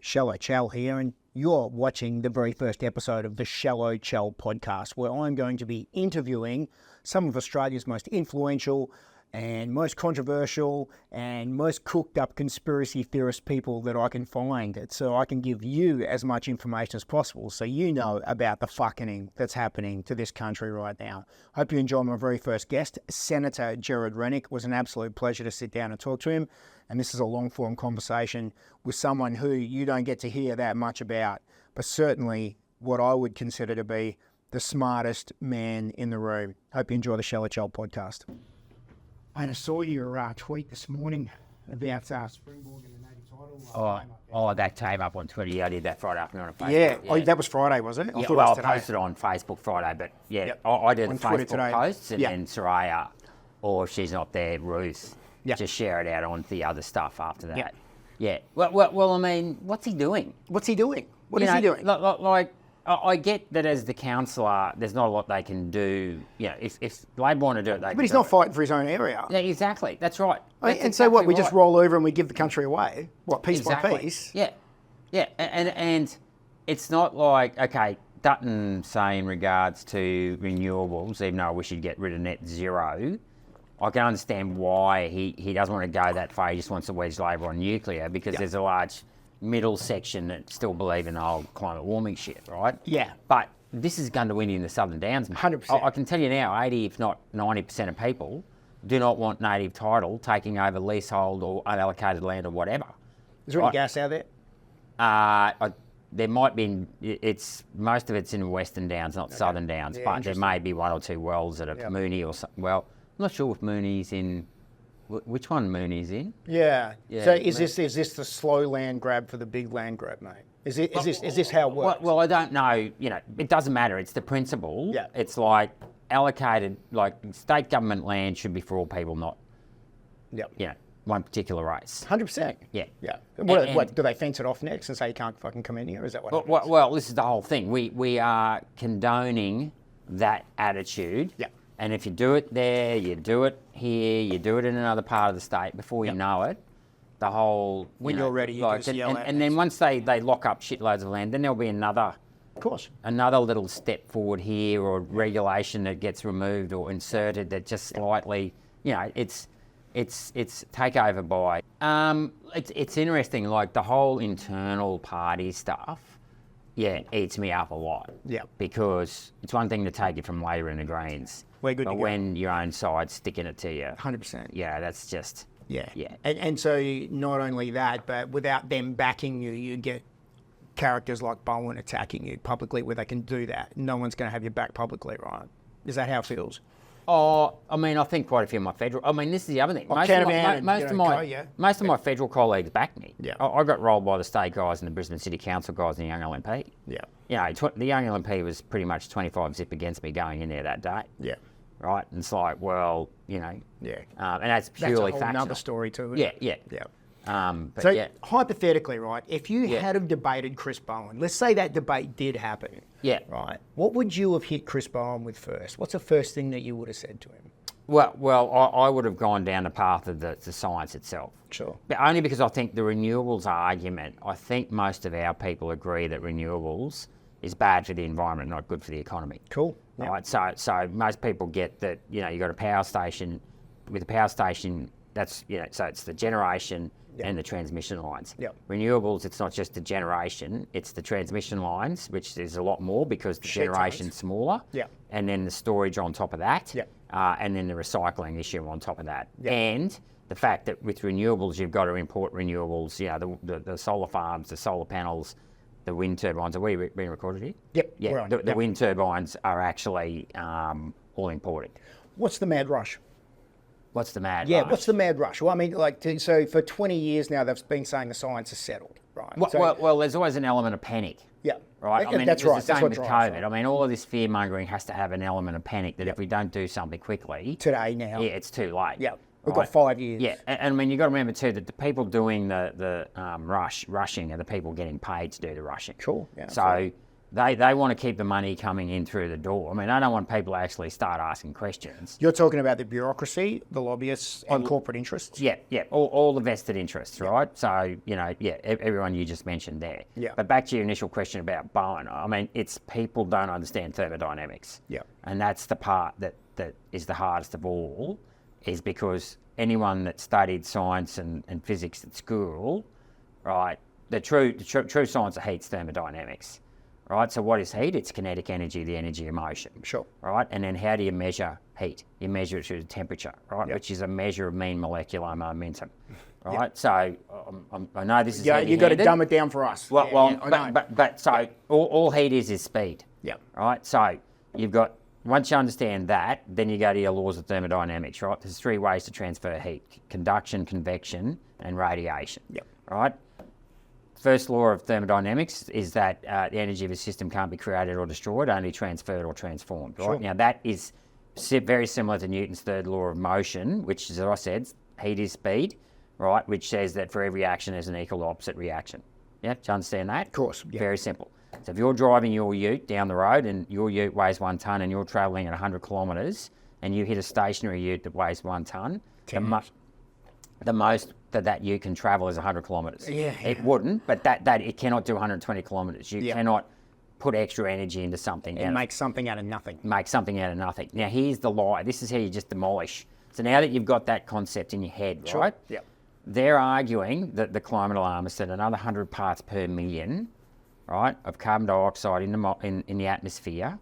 Shallowchal here, and you're watching the very first episode of the Shallowchal podcast, where I'm going to be interviewing some of Australia's most influential and most controversial and most cooked up conspiracy theorist people that I can find, so I can give you as much information as possible so you know about the fucking that's happening to this country right now. Hope you enjoy my very first guest, Senator Gerard Rennick. It was an absolute pleasure to sit down and talk to him, and this is a long form conversation with someone who you don't get to hear that much about, but certainly what I would consider to be the smartest man in the room. Hope you enjoy the Shallowchal podcast. And I saw your tweet this morning about Springborg and the native title. That came up on Twitter. Yeah, I did that Friday afternoon on Facebook. Yeah. Oh, that was Friday, was it? I posted on Facebook Friday, but I did on the Twitter Facebook today. posts, and then Soraya, or if she's not there, Ruth, just share it out on the other stuff after that. Yeah. Well, I mean, what's he doing? What's he doing? What is he doing? Like, I get that as the councillor, there's not a lot they can do. You know, if Labor want to do it, they can. But he's not fighting for his own area. Yeah, exactly. That's right. And so what? We just roll over and we give the country away? What, piece by piece? Yeah. And it's not like, okay, Dutton say in regards to renewables, even though I wish he'd get rid of net zero, I can understand why he doesn't want to go that far. He just wants to wedge Labor on nuclear because there's a large middle section that still believe in the whole climate warming shit, right? Yeah. But this is going to win in the Southern Downs. 100%. I can tell you now, 80 if not 90% of people do not want native title taking over leasehold or unallocated land or whatever. Is there any gas out there? There might be. Most of it's in the Western Downs, not Southern Downs. But there may be one or two wells that are Mooney or something. Well, I'm not sure if Mooney's in. Which one Mooney's in? Yeah. So is this the slow land grab for the big land grab, mate? Is this how it works? Well, I don't know. You know, it doesn't matter. It's the principle. Yeah. It's like allocated, like state government land should be for all people, not. One particular race. 100%. Yeah. What do they fence it off next and say you can't fucking come in here? Is that what happens? Well, this is the whole thing. We are condoning that attitude. Yeah. And if you do it there, you do it here, you do it in another part of the state, before you know it, the whole... When you're ready, you just yell out. And then once they lock up shitloads of land, then there'll be another little step forward here, or regulation that gets removed or inserted that just slightly, it's takeover by... It's interesting, like the whole internal party stuff, eats me up a lot. Yeah. Because it's one thing to take it from Labor and the Greens. We're good but to go. when your own side's sticking it to you... 100%. Yeah, that's just... Yeah. And so not only that, but without them backing you, you get characters like Bowen attacking you publicly where they can do that. No one's going to have your back publicly, right? Is that how it feels? Oh, I mean, I think quite a few of my federal... I mean, this is the other thing. Most of my federal colleagues back me. Yeah. I got rolled by the state guys and the Brisbane City Council guys and the young LNP. Yeah. The young LNP was pretty much 25 zip against me going in there that day. Yeah. Right? And it's like, well, Yeah. And that's purely that's factual. Another story too, isn't it? Yeah. Hypothetically, right, if you had have debated Chris Bowen, let's say that debate did happen. Yeah. Right. What would you have hit Chris Bowen with first? What's the first thing that you would have said to him? Well, I would have gone down the path of the science itself. Sure. But only because I think the renewables argument, I think most of our people agree that renewables is bad for the environment, not good for the economy. Cool. Yep. Right. So most people get that, you got a power station. With a power station, that's, so it's the generation and the transmission lines. Yep. Renewables, it's not just the generation, it's the transmission lines, which is a lot more because the generation's smaller. Yep. And then the storage on top of that. Yep. And then the recycling issue on top of that. Yep. And the fact that with renewables, you've got to import renewables, the solar farms, the solar panels, the wind turbines. Are we being recorded here? Yep. Yeah. The wind turbines are actually all imported. What's the mad rush? What's the mad rush? Yeah, what's the mad rush? Well, I mean, so for 20 years now, they've been saying the science is settled, right? Well, there's always an element of panic. Yeah. Right? I mean, that's right. It's the same with COVID. I mean, all of this fear-mongering has to have an element of panic that if we don't do something quickly... Today, now. Yeah, it's too late. Yeah. We've got 5 years. Yeah, and I mean, you've got to remember too that the people doing the rushing are the people getting paid to do the rushing. Cool. Yeah. So They want to keep the money coming in through the door. I mean, I don't want people to actually start asking questions. You're talking about the bureaucracy, the lobbyists, and corporate interests? Yeah, all the vested interests, right? So, everyone you just mentioned there. Yeah. But back to your initial question about Bowen, I mean, it's people don't understand thermodynamics. Yeah. And that's the part that is the hardest of all, is because anyone that studied science and physics at school, right, the true science of heat's thermodynamics. Right, so what is heat? It's kinetic energy, the energy of motion. Sure. Right, and then how do you measure heat? You measure it through the temperature, right, Yep. which is a measure of mean molecular momentum. Right, Yep. So I know this is Yeah, you've got to heavy-handed. dumb it down for us. Well, I know. but so all heat is speed. Yeah. Right, so you've got, once you understand that, then you go to your laws of thermodynamics, right? There's 3 ways to transfer heat: conduction, convection, and radiation. Yep. Right. First law of thermodynamics is that the energy of a system can't be created or destroyed, only transferred or transformed. Right. Sure. Now that is very similar to Newton's third law of motion, which, as I said, heat is speed, right? Which says that for every action there's an equal opposite reaction. Yeah, do you understand that? Of course. Yeah. Very simple. So if you're driving your ute down the road and your ute weighs 1 tonne and you're travelling at 100 kilometres and you hit a stationary ute that weighs 1 tonne, the most that you can travel is 100 kilometres. Yeah. It wouldn't, but that it cannot do 120 kilometres. You cannot put extra energy into something. And make something out of nothing. Make something out of nothing. Now, here's the lie. This is how you just demolish. So now that you've got that concept in your head, Sure. right? Yeah. They're arguing that the climate alarmist that another 100 parts per million, right, of carbon dioxide in the atmosphere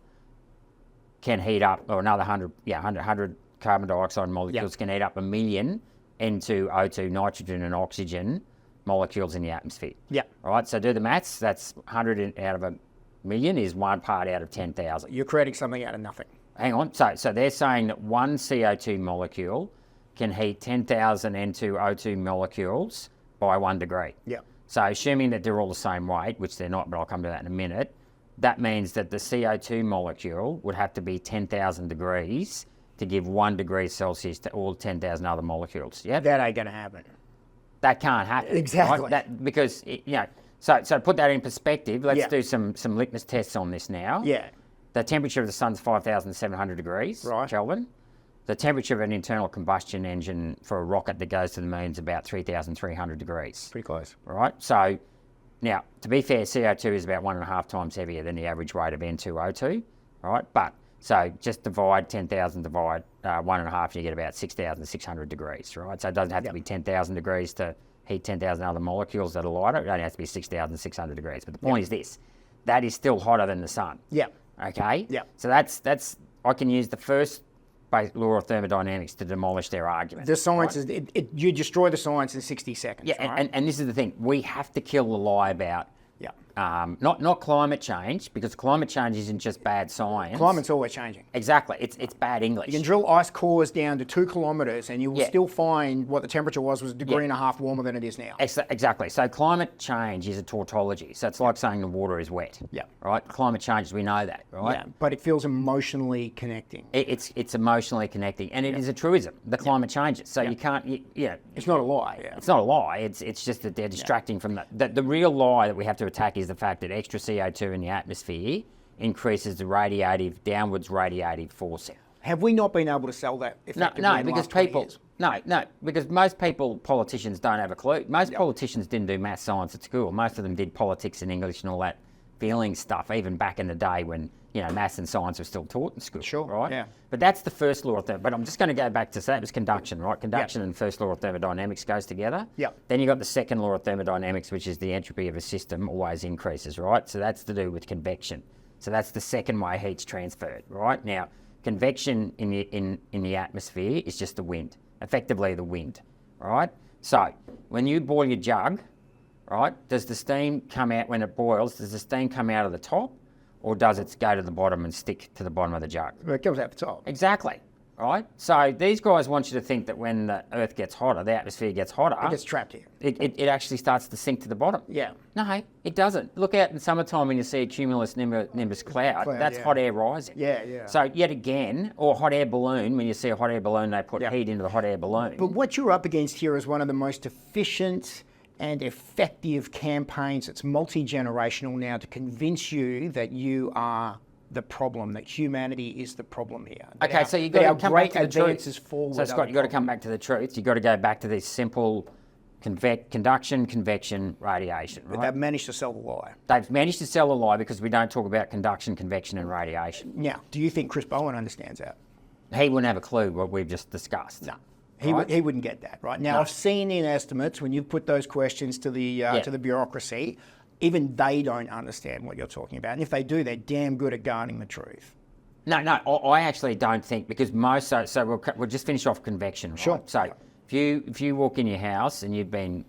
can heat up, or another 100 carbon dioxide molecules can heat up 1 million into O2, nitrogen and oxygen molecules in the atmosphere. Yeah. All right, so do the maths. That's 100 out of 1 million is 1 part out of 10,000. You're creating something out of nothing. Hang on. So they're saying that 1 CO2 molecule can heat 10,000 N2O2 molecules by 1 degree. Yeah. So assuming that they're all the same weight, which they're not, but I'll come to that in a minute, that means that the CO2 molecule would have to be 10,000 degrees to give 1 degree Celsius to all 10,000 other molecules. Yeah, That ain't going to happen. that can't happen. Exactly. Right? Because so to put that in perspective, let's Yeah. do some litmus tests on this now. Yeah. The temperature of the sun's 5,700 degrees Right. Kelvin. The temperature of an internal combustion engine for a rocket that goes to the moon is about 3,300 degrees. Pretty close. Right? So, now, to be fair, CO2 is about 1.5 times heavier than the average weight of N2O2. Right? But, so just divide 10,000, divide 1.5, you get about 6,600 degrees. Right? So it doesn't have to be 10,000 degrees to heat 10,000 other molecules that are lighter. It only has to be 6,600 degrees. But the point is this: that is still hotter than the sun. Yeah. Okay? Yeah. So that's I can use the first law of thermodynamics to demolish their argument. The science is, you destroy the science in 60 seconds. Yeah, right? and this is the thing. We have to kill the lie about not climate change, because climate change isn't just bad science. Climate's always changing. Exactly. It's bad English. You can drill ice cores down to 2 kilometres and you will still find what the temperature was a degree and a half warmer than it is now. Exactly. So climate change is a tautology. So it's like saying the water is wet. Yeah. Right? Climate change, we know that, right? Yeah, but it feels emotionally connecting. It's emotionally connecting, and it is a truism. The climate changes. So you can't, It's not a lie. Yeah. It's not a lie. It's just that they're distracting from that. The real lie that we have to attack is the fact that extra CO2 in the atmosphere increases the downwards radiative force. Have we not been able to sell that effectively No, in the because last 20 people, years? because most politicians don't have a clue. Most politicians didn't do maths, science at school. Most of them did politics and English and all that feeling stuff, even back in the day when, maths and science were still taught in school. Sure, right? yeah. But that's the first law of but I'm just going to go back to that. It was conduction, right? Conduction and first law of thermodynamics goes together. Yeah. Then you got the second law of thermodynamics, which is the entropy of a system always increases, right? So that's to do with convection. So that's the second way heat's transferred, right? Now, convection in the atmosphere is just the wind, effectively the wind, right? So when you boil your jug, right, does the steam come out when it boils? Does the steam come out of the top, or does it go to the bottom and stick to the bottom of the jug? Well, it comes out the top. Exactly, right? So these guys want you to think that when the Earth gets hotter, the atmosphere gets hotter, It gets trapped here. it actually starts to sink to the bottom. Yeah. No, it doesn't. Look out in summertime when you see a cumulus nimbus cloud. That's hot air rising. Yeah, yeah. So yet again, or hot air balloon, when you see a hot air balloon, they put heat into the hot air balloon. But what you're up against here is one of the most efficient and effective campaigns. It's multi-generational now to convince you that you are the problem, that humanity is the problem here. Okay, so you've got to come back to the advances truth. forward. So Scott, you've got to come back to the truth. You've got to go back to this simple conduction, convection, radiation, right? But they've managed to sell the lie. They've managed to sell a lie because we don't talk about conduction, convection and radiation. Now, do you think Chris Bowen understands that? He wouldn't have a clue what we've just discussed. No. Right? He wouldn't get that, right? Now, No. I've seen in estimates, when you've put those questions to the bureaucracy, even they don't understand what you're talking about. And if they do, they're damn good at guarding the truth. No, I actually don't think, because most, so we'll just finish off convection, right? Sure. So if you walk in your house and you've been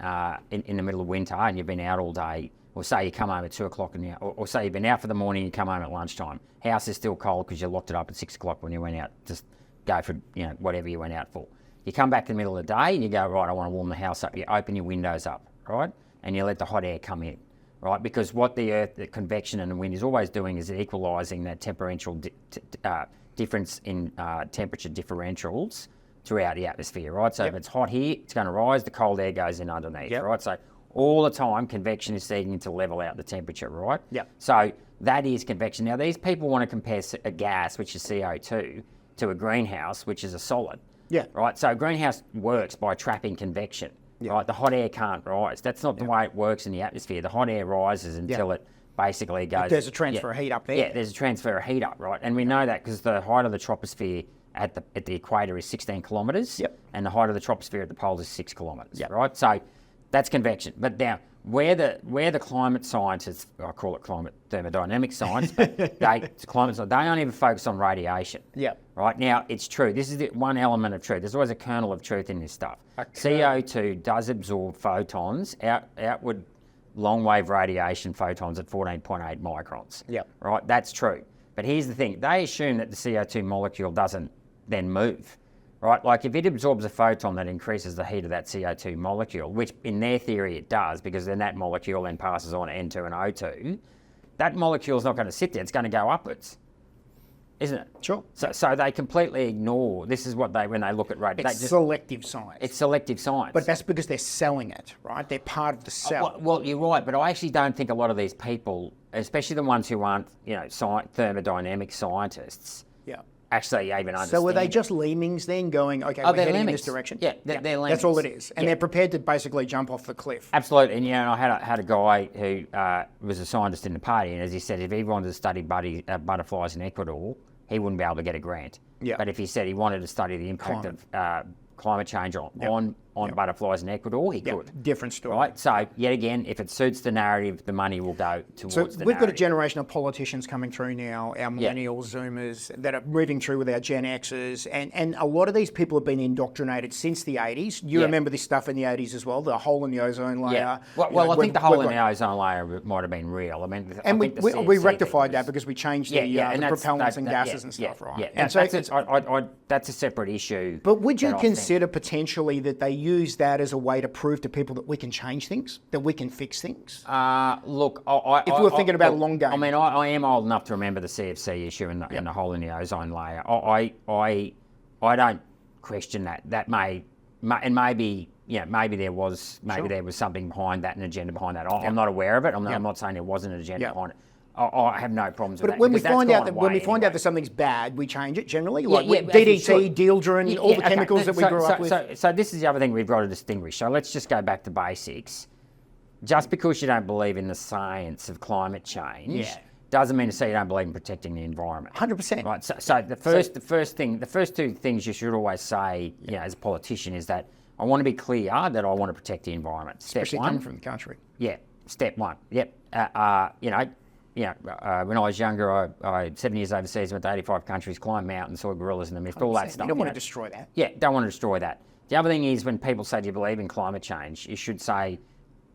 in the middle of winter and you've been out all day, or say you come home at 2 o'clock or say you've been out for the morning and you come home at lunchtime, house is still cold because you locked it up at 6 o'clock when you went out, just go for whatever you went out for. You come back in the middle of the day and you go, right, I want to warm the house up. You open your windows up, right? And you let the hot air come in, right? Because what the convection and the wind is always doing is equalising that temperamental difference in temperature differentials throughout the atmosphere, right? So if it's hot here, it's going to rise, the cold air goes in underneath, right? So all the time, convection is seeking to level out the temperature, right? Yep. So that is convection. Now, these people want to compare a gas, which is CO2, to a greenhouse, which is a solid. Yeah. Right. So a greenhouse works by trapping convection. Right. The hot air can't rise. That's not the way it works in the atmosphere. The hot air rises until it basically goes. There's a transfer of heat up there. Yeah. There's a transfer of heat up. Right. And we know that because the height of the troposphere at the equator is 16 kilometres. Yep. And the height of the troposphere at the poles is 6 kilometres. Yep. Right. So that's convection. But now, where the climate scientists, I call it climate thermodynamic science, but they only ever focus on radiation. Yeah. Right now, it's true. This is the one element of truth. There's always a kernel of truth in this stuff. CO2 does absorb photons, outward long wave radiation photons at 14.8 microns. Yeah. Right. That's true. But here's the thing: they assume that the CO2 molecule doesn't then move. Right, like if it absorbs a photon that increases the heat of that CO2 molecule, which in their theory it does, because then that molecule then passes on to N2 and O2, that molecule is not going to sit there, it's going to go upwards, isn't it? Sure. So they completely ignore, this is what when they look at radiation. It's selective science. It's selective science. But that's because they're selling it, right? They're part of the sell. Well, you're right, but I actually don't think a lot of these people, especially the ones who aren't, thermodynamic scientists, actually even understand. So were they just lemmings then going, okay, we're heading in this direction? Yeah, they're lemmings. That's all it is. And they're prepared to basically jump off the cliff. Absolutely. And, I had a guy who was a scientist in the party, and as he said, if he wanted to study butterflies in Ecuador, he wouldn't be able to get a grant. Yeah. But if he said he wanted to study the impact of climate change on butterflies in Ecuador, he could. Different story. Right? So, yet again, if it suits the narrative, the money will go towards the narrative. We've got a generation of politicians coming through now, our millennials, Zoomers, that are moving through with our Gen Xers, and a lot of these people have been indoctrinated since the 80s. You remember this stuff in the 80s as well, the hole in the ozone layer. Yeah. Well, I think the hole in the ozone layer might have been real. I mean, and I think we rectified that because we changed the propellants and gases and stuff, right? Yeah, and so that's a separate issue. But would you consider potentially that they use that as a way to prove to people that we can change things, that we can fix things? Look, if we were thinking about a long game. I mean, I am old enough to remember the CFC issue and the hole in the ozone layer. I don't question that. That maybe there was something behind that, an agenda behind that. I'm not aware of it. I'm not saying there wasn't an agenda behind it. I have no problems with that. But when we find out that something's bad, we change it generally. Like DDT, dieldrin, all the chemicals that we grew up with. So this is the other thing we've got to distinguish. So let's just go back to basics. Just because you don't believe in the science of climate change doesn't mean to say you don't believe in protecting the environment. 100%. Right. So the first two things you should always say, as a politician, is that I want to be clear that I want to protect the environment. Especially coming from the country. Yeah. Step one. Yep. When I was younger, I had 7 years overseas, went to 85 countries, climbed mountains, saw gorillas in the mist, all that stuff. You don't want to destroy that. Yeah, don't want to destroy that. The other thing is when people say, do you believe in climate change? You should say,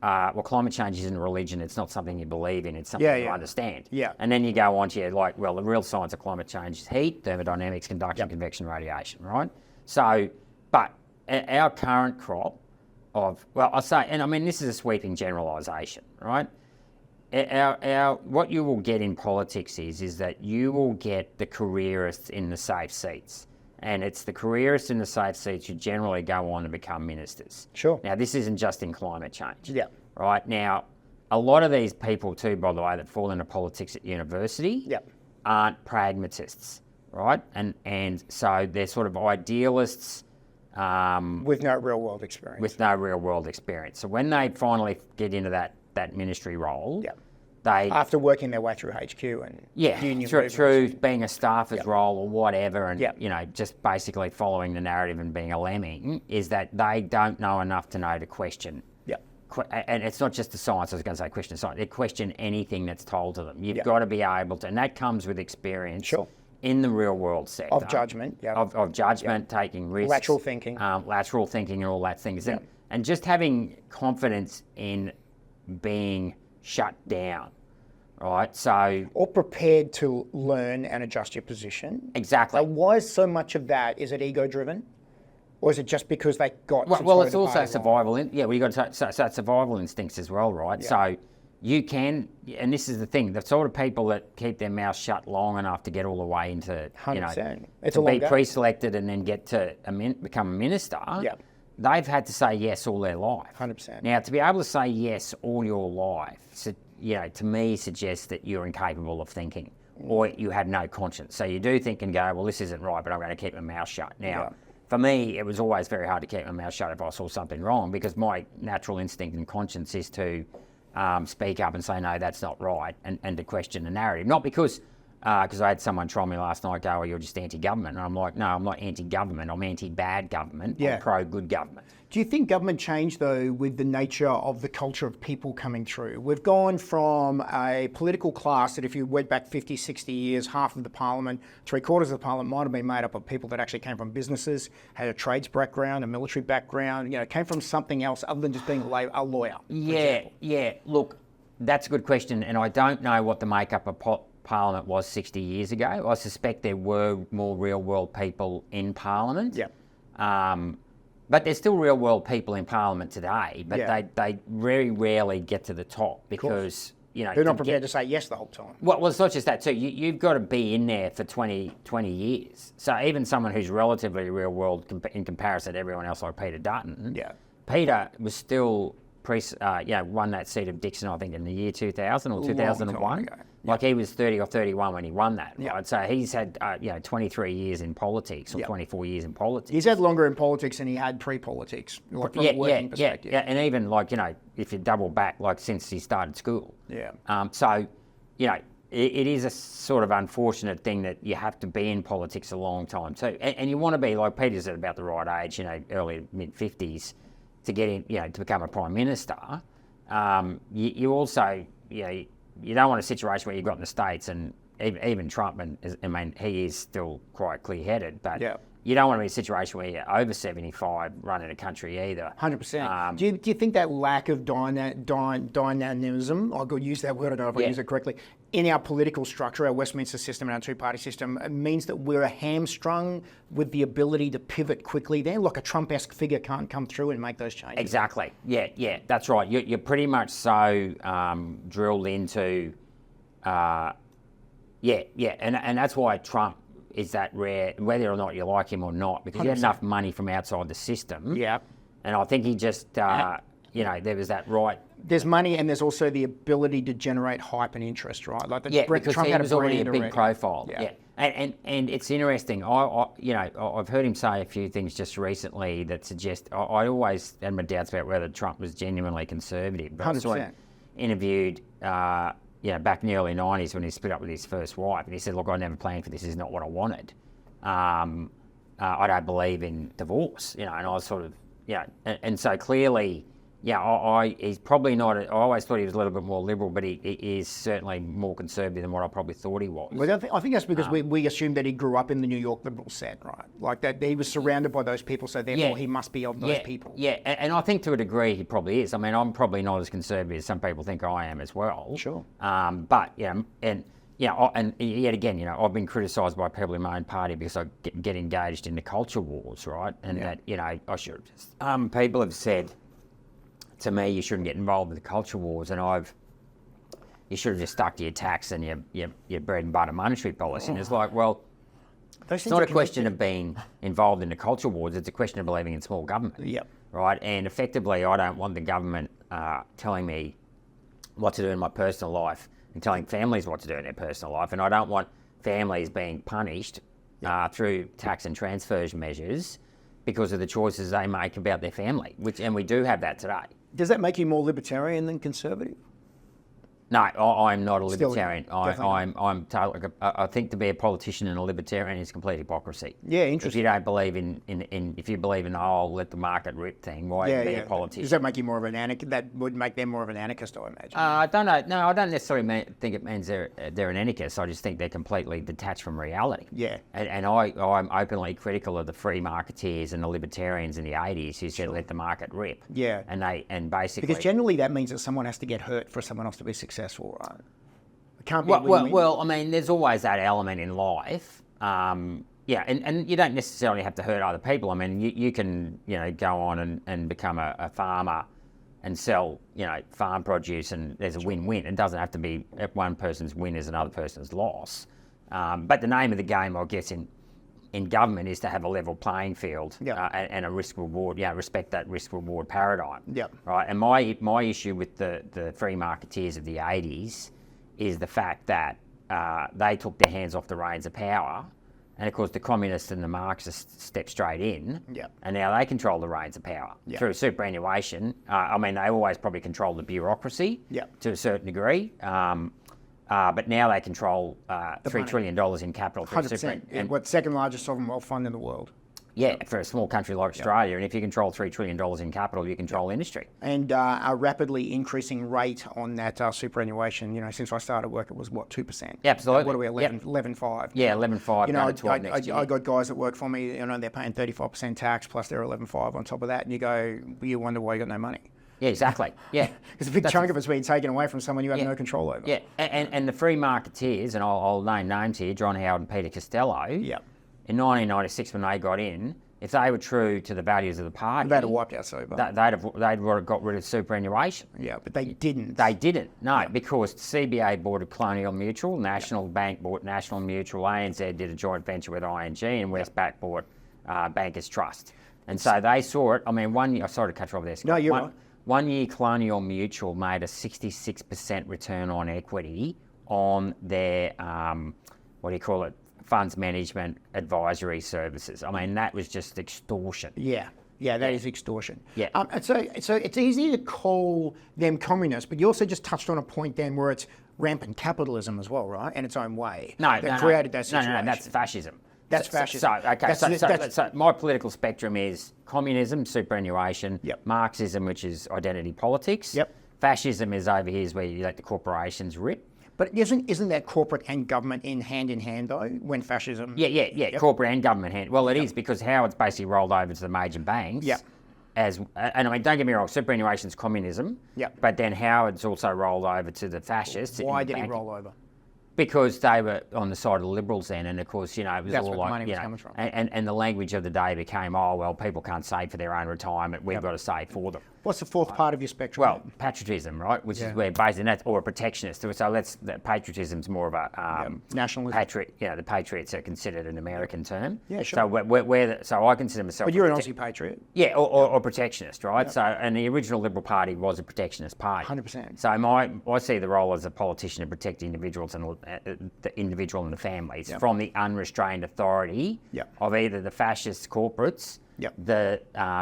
well, climate change isn't a religion. It's not something you believe in. It's something you understand. Yeah. And then you go on to, the real science of climate change is heat, thermodynamics, conduction, convection, radiation, right? So, but our current crop of, and I mean, this is a sweeping generalisation, right? What you will get in politics is that you will get the careerists in the safe seats. and it's the careerists in the safe seats who generally go on to become ministers. Sure. Now, this isn't just in climate change. Yeah. Right? Now, a lot of these people too, by the way, that fall into politics at university aren't pragmatists, right? And so they're sort of idealists. With no real world experience. With no real world experience. So when they finally get into that ministry role, they... After working their way through HQ and union through being a staffer's role or whatever, and Yeah. you know, just basically following the narrative and being a lemming, is that they don't know enough to know to question. And it's not just the science, I was going to say question science, they question anything that's told to them. You've got to be able to, and that comes with experience in the real world sector. Of judgment, Of judgment, taking risks. Lateral thinking. Lateral thinking and all that things. And just having confidence in being shut down, right? So... Or prepared to learn and adjust your position. Exactly. Why is so much of that, is it ego-driven? Or is it just because they got... Well, it's also survival. We got to so it's survival instincts as well, right? So you can, and this is the thing, the sort of people that keep their mouth shut long enough to get all the way into, 100%. It's to be pre-selected and then get to become a minister, they've had to say yes all their life. 100%. Now, to be able to say yes all your life, to me suggests that you're incapable of thinking or you have no conscience. So you do think and go, well, this isn't right, but I'm going to keep my mouth shut. Now, for me, it was always very hard to keep my mouth shut if I saw something wrong, because my natural instinct and conscience is to speak up and say, no, that's not right, and to question the narrative. Not because I had someone try me last night, go, oh, you're just anti-government. And I'm like, no, I'm not anti-government, I'm anti-bad government, I'm pro-good government. Do you think government changed, though, with the nature of the culture of people coming through? We've gone from a political class that, if you went back 50, 60 years, half of the parliament, 3/4 of the parliament might have been made up of people that actually came from businesses, had a trades background, a military background, came from something else other than just being a lawyer. Yeah. Look, that's a good question, and I don't know what the makeup of Parliament was 60 years ago. I suspect there were more real-world people in Parliament. But there's still real-world people in Parliament today, but they very rarely get to the top because, they're not prepared to say yes the whole time. Well, it's not just that too. You've got to be in there for 20 years. So even someone who's relatively real-world in comparison to everyone else, like Peter Dutton, Peter was still won that seat of Dixon, I think, in the year 2000 or 2001. Like he was 30 or 31 when he won that, right? So he's had 23 years in politics or 24 years in politics. He's had longer in politics than he had pre-politics, like from a working perspective. And even if you double back, since he started school. So it is a sort of unfortunate thing that you have to be in politics a long time too, and you want to be, like Peter's at about the right age, early mid-50s, to get in, to become a prime minister. You also, you don't want a situation where you've got in the States, and even Trump, he is still quite clear-headed, but you don't want to be in a situation where you're over 75 running a country either. 100%. Do you think that lack of dynamism, I'll use that word, I don't know if I use it correctly, in our political structure, our Westminster system and our two-party system, means that we're hamstrung with the ability to pivot quickly there? Like a Trump-esque figure can't come through and make those changes. Exactly. Yeah, that's right. You're pretty much so drilled into, and that's why Trump is that rare, whether or not you like him or not, because 100%. He had enough money from outside the system. And I think he just, there was that right. There's money, and there's also the ability to generate hype and interest, right? Because Trump he was already a big profile. And it's interesting. I've heard him say a few things just recently that suggest. I always had my doubts about whether Trump was genuinely conservative. But 100%. Interviewed. Back in the early 90s when he split up with his first wife, and he said, look, I never planned for this, this is not what I wanted. I don't believe in divorce, and I was sort of, and so clearly, he's probably not, I always thought he was a little bit more liberal, but he is certainly more conservative than what I probably thought he was. Well, I think that's because we assumed that he grew up in the New York liberal set, right? Like that he was surrounded by those people, so therefore he must be of those people. And I think to a degree he probably is. I mean, I'm probably not as conservative as some people think I am as well. Sure. But yet again, I've been criticised by people in my own party because I get engaged in the culture wars, right? And that, I should have just... people have said to me, you shouldn't get involved with the culture wars, and you should have just stuck to your tax and your bread and butter monetary policy. And it's like, well, It's not a question of being involved in the culture wars, it's a question of believing in small government. Yep. Right? And effectively, I don't want the government telling me what to do in my personal life and telling families what to do in their personal life. And I don't want families being punished through tax and transfer measures because of the choices they make about their family, and we do have that today. Does that make you more libertarian than conservative? No, I'm not a Still, libertarian. I think to be a politician and a libertarian is complete hypocrisy. Yeah, interesting. If you don't believe if you believe in the whole let the market rip thing, why be a politician? Does that make you more of an anarchist? That would make them more of an anarchist, I imagine. I don't know. No, I don't necessarily think it means they're an anarchist. I just think they're completely detached from reality. Yeah. And I'm openly critical of the free marketeers and the libertarians in the 80s who said let the market rip. Yeah. And basically because generally that means that someone has to get hurt for someone else to be successful, right? It can't be well, I mean, there's always that element in life. And you don't necessarily have to hurt other people. I mean, you can, go on and become a farmer and sell, farm produce, and there's a win-win. It doesn't have to be one person's win is another person's loss. But the name of the game, I guess, in government is to have a level playing field and a risk-reward, respect that risk-reward paradigm. Yep. Right. And my issue with the free marketeers of the 80s is the fact that they took their hands off the reins of power, and of course the communists and the Marxists stepped straight in, and now they control the reins of power through superannuation. I mean, they always probably control the bureaucracy to a certain degree. But now they control $3 trillion in capital. 100%. And what second largest sovereign wealth fund in the world? Yeah, for a small country like Australia. And if you control $3 trillion in capital, you control industry. And a rapidly increasing rate on that superannuation. Since I started work, it was what, 2%? Yeah, absolutely. What are we, 11.5? Yeah, 11.5. I got guys that work for me. They're paying 35% tax plus their 11.5 on top of that, and you wonder why you got no money. Yeah, exactly. Yeah, because a big chunk of it's being taken away from someone you have no control over. Yeah, and the free marketeers, and I'll name names here: John Howard and Peter Costello. Yeah. In 1996, when they got in, if they were true to the values of the party, they'd have wiped out super. They'd have got rid of superannuation. Yeah, but they didn't. They didn't. No, because CBA bought a Colonial Mutual, National Bank bought National Mutual, ANZ did a joint venture with ING, and Westpac bought Bankers Trust. And so they saw it. I mean, sorry to cut you off there, Scott. No, you're right. 1 year Colonial Mutual made a 66% return on equity on their, funds management advisory services. I mean, that was just extortion. Yeah, that is extortion. Yeah. So it's easy to call them communists, but you also just touched on a point then where it's rampant capitalism as well, right? In its own way. Created that situation. No, that's fascism. That's fascism. So my political spectrum is communism, superannuation, Marxism, which is identity politics. Fascism is over here is where you let the corporations rip. But isn't that corporate and government in hand though, when fascism? Yeah. Corporate and government hand. Well, it is because Howard's basically rolled over to the major banks. And I mean, don't get me wrong, superannuation's communism. But then Howard's also rolled over to the fascists. Why did he roll over? Because they were on the side of the Liberals then, and of course, it was that's all where like, the money was coming from. And the language of the day became, people can't save for their own retirement, we've got to save for them. What's the fourth part of your spectrum? Well, patriotism, right, which is where basically or a protectionist. So patriotism's more of a nationalism. The Patriots are considered an American term. Yeah, sure. So I consider myself. But you're an Aussie patriot. Yeah, or protectionist, right? So, and the original Liberal Party was a protectionist party. 100%. So I see the role as a politician to protect individuals and the individual and the families from the unrestrained authority of either the fascist corporates, the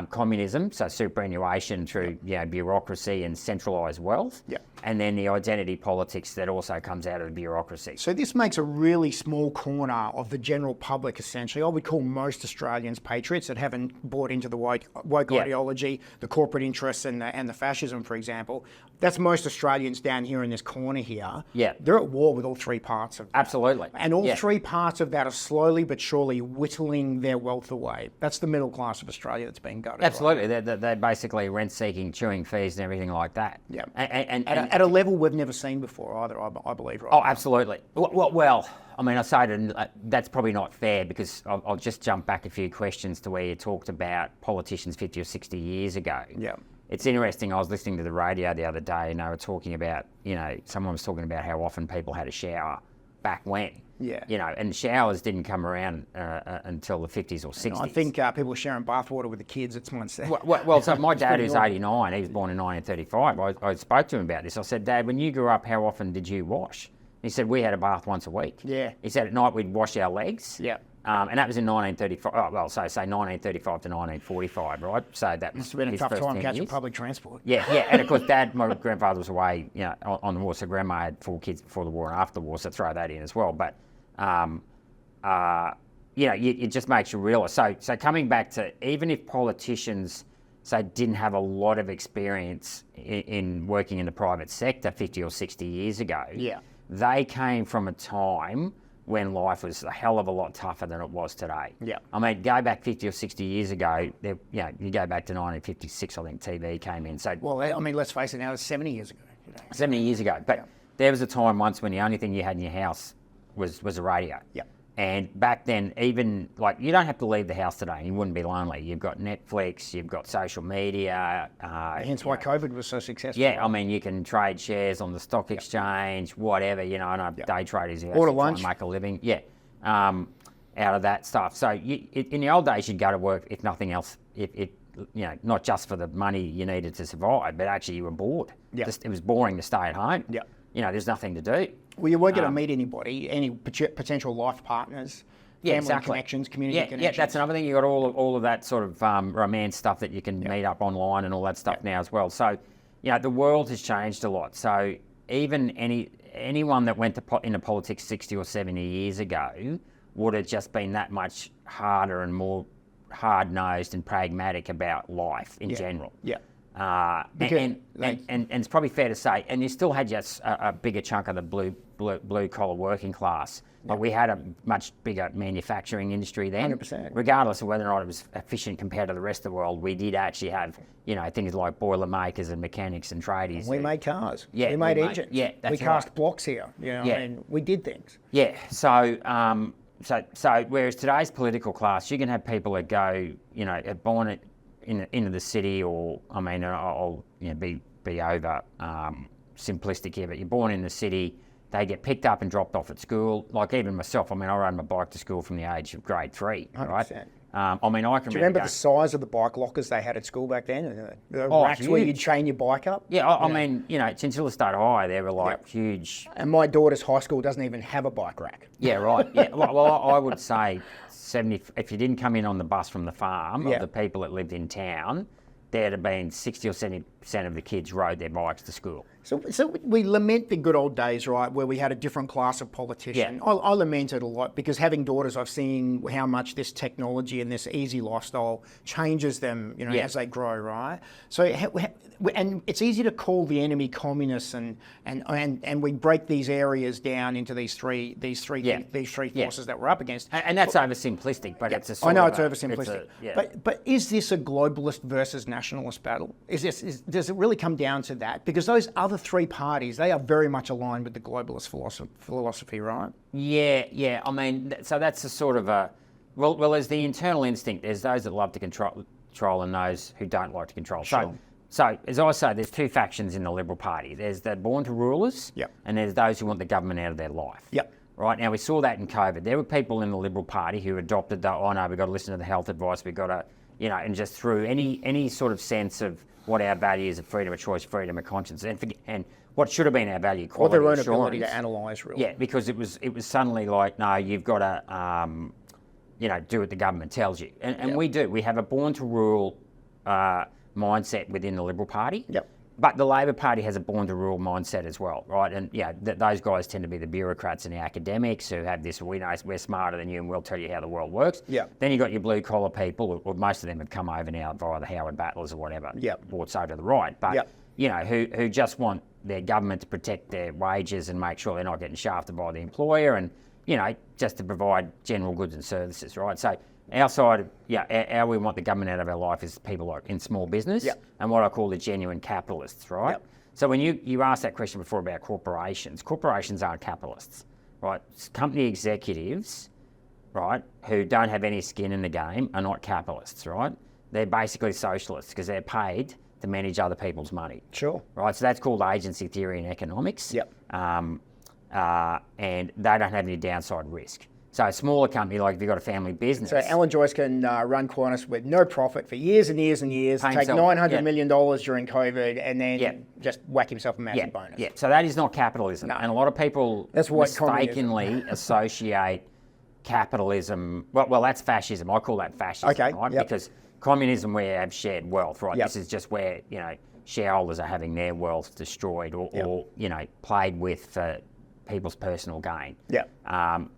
communism, so superannuation through bureaucracy and centralised wealth, and then the identity politics that also comes out of the bureaucracy. So this makes a really small corner of the general public, essentially. I would call most Australians patriots that haven't bought into the woke ideology, the corporate interests and the fascism, for example. That's most Australians down here in this corner here. Yeah. They're at war with all three parts of that. Absolutely. And all three parts of that are slowly but surely whittling their wealth away. That's the middle class of Australia that's being gutted. Absolutely. Right? They're basically rent-seeking, chewing fees and everything like that. Yeah. And at a level we've never seen before either, I believe. Right? Oh, absolutely. Well, I mean, I say that's probably not fair because I'll just jump back a few questions to where you talked about politicians 50 or 60 years ago. Yeah. It's interesting, I was listening to the radio the other day and they were talking about, someone was talking about how often people had a shower back when. Yeah. You know, and showers didn't come around until the 50s or 60s. I think people were sharing bathwater with the kids at once. Well, so my dad, who's 89, he was born in 1935. I spoke to him about this. I said, Dad, when you grew up, how often did you wash? He said, we had a bath once a week. Yeah. He said at night we'd wash our legs. Yeah. And that was in 1935. Oh, well, so say 1935 to 1945, right? So that Must have been a his tough first time 10 catching years. public transport. Yeah, and of course, my grandfather was away, you know, on the war. So Grandma had 4 kids before the war and after the war. So throw that in as well. But you know, it just makes you realise. So coming back to, even if politicians say didn't have a lot of experience in working in the private sector 50 or 60 years ago, Yeah. they came from a time when life was a hell of a lot tougher than it was today. Yeah. I mean, go back 50 or 60 years ago, you know, you go back to 1956, I think TV came in. So Well, I mean, let's face it, now it's 70 years ago. You know. 70 years ago. But there was a time once when the only thing you had in your house was a radio. Yeah. And back then, even, like, you don't have to leave the house today and you wouldn't be lonely. You've got Netflix, you've got social media. Hence why COVID was so successful. Yeah, I mean, you can trade shares on the stock exchange, whatever, you know, I know day traders who Order actually try lunch. and make a living. Yeah, out of that stuff. So in the old days, you'd go to work, if nothing else, you know, not just for the money you needed to survive, but actually you were bored. Yeah. Just, it was boring to stay at home. Yeah. You know, there's nothing to do. Well, you weren't going to meet anybody, any potential life partners, family connections, community connections. Yeah, that's another thing. You got all of that sort of romance stuff that you can meet up online and all that stuff now as well. So, you know, the world has changed a lot. So even anyone that went into politics 60 or 70 years ago would have just been that much harder and more hard-nosed and pragmatic about life in general. Yeah. And it's probably fair to say, and you still had just a bigger chunk of the blue collar working class. But we had a much bigger manufacturing industry then. 100%. Regardless of whether or not it was efficient compared to the rest of the world, we did actually have, you know, things like boiler makers and mechanics and tradies. We made cars. Yeah, we made we engines. yeah, that's we cast right. blocks here. You know, Yeah. and we did things. Yeah. So whereas today's political class, you can have people that go, you know, are born into the city, or I mean, I'll be over simplistic here, but you're born in the city. They get picked up and dropped off at school. Like even myself, I mean, I rode my bike to school from the age of grade 3, right? 100%. I mean, I can Do you remember the size of the bike lockers they had at school back then? The racks where huge. you'd chain your bike up? Yeah, I mean, you know, Chinchilla State High, they were like huge. And my daughter's high school doesn't even have a bike rack. Yeah, right. Yeah, well, I would say 70. If you didn't come in on the bus from the farm, of the people that lived in town, there'd have been 60 or 70% of the kids rode their bikes to school. So we lament the good old days, right, where we had a different class of politician. Yeah. I lament it a lot because having daughters, I've seen how much this technology and this easy lifestyle changes them, you know, as they grow, right? So, and it's easy to call the enemy communists, and we break these areas down into these three forces that we're up against. And that's oversimplistic, but it's a sort I know of it's oversimplistic, but is this a globalist versus nationalist battle? Does it really come down to that? Because those other three parties, they are very much aligned with the globalist philosophy, right? Yeah. I mean, so that's a sort of a well. There's the internal instinct. There's those that love to control, and those who don't like to control. Sure. So as I say, there's two factions in the Liberal Party. There's the born to rulers, and there's those who want the government out of their life. Yep. Right, now we saw that in COVID. There were people in the Liberal Party who adopted the, oh no, we've got to listen to the health advice, we've got to, you know, and just through any sort of sense of what our values of freedom of choice, freedom of conscience, and what should have been our value, quality, or their own assurance. ability to analyse, really. Yeah, because it was suddenly like, no, you've got to, you know, do what the government tells you, and we do. We have a born to rule mindset within the Liberal Party. Yep. But the Labor Party has a born to rule mindset as well, right? And those guys tend to be the bureaucrats and the academics who have this, we know we're smarter than you and we'll tell you how the world works. Yeah. Then you've got your blue collar people, or most of them have come over now via the Howard Battlers or whatever, brought so to the right. But, you know, who just want their government to protect their wages and make sure they're not getting shafted by the employer and, you know, just to provide general goods and services, right? So our side, how we want the government out of our life is people like in small business and what I call the genuine capitalists, right? Yep. So when you asked that question before about corporations aren't capitalists, right? Company executives, right, who don't have any skin in the game are not capitalists, right? They're basically socialists because they're paid to manage other people's money. Sure. Right, so that's called agency theory in economics. Yep. and they don't have any downside risk. So a smaller company, like if you've got a family business. So Alan Joyce can run Qantas with no profit for years and years and years, take $900 million during COVID, and then just whack himself a massive bonus. Yeah, so that is not capitalism. No. And a lot of people mistakenly associate capitalism, well, that's fascism. I call that fascism, right? Because communism, where you have shared wealth, right? This is just where, shareholders are having their wealth destroyed or played with for people's personal gain. And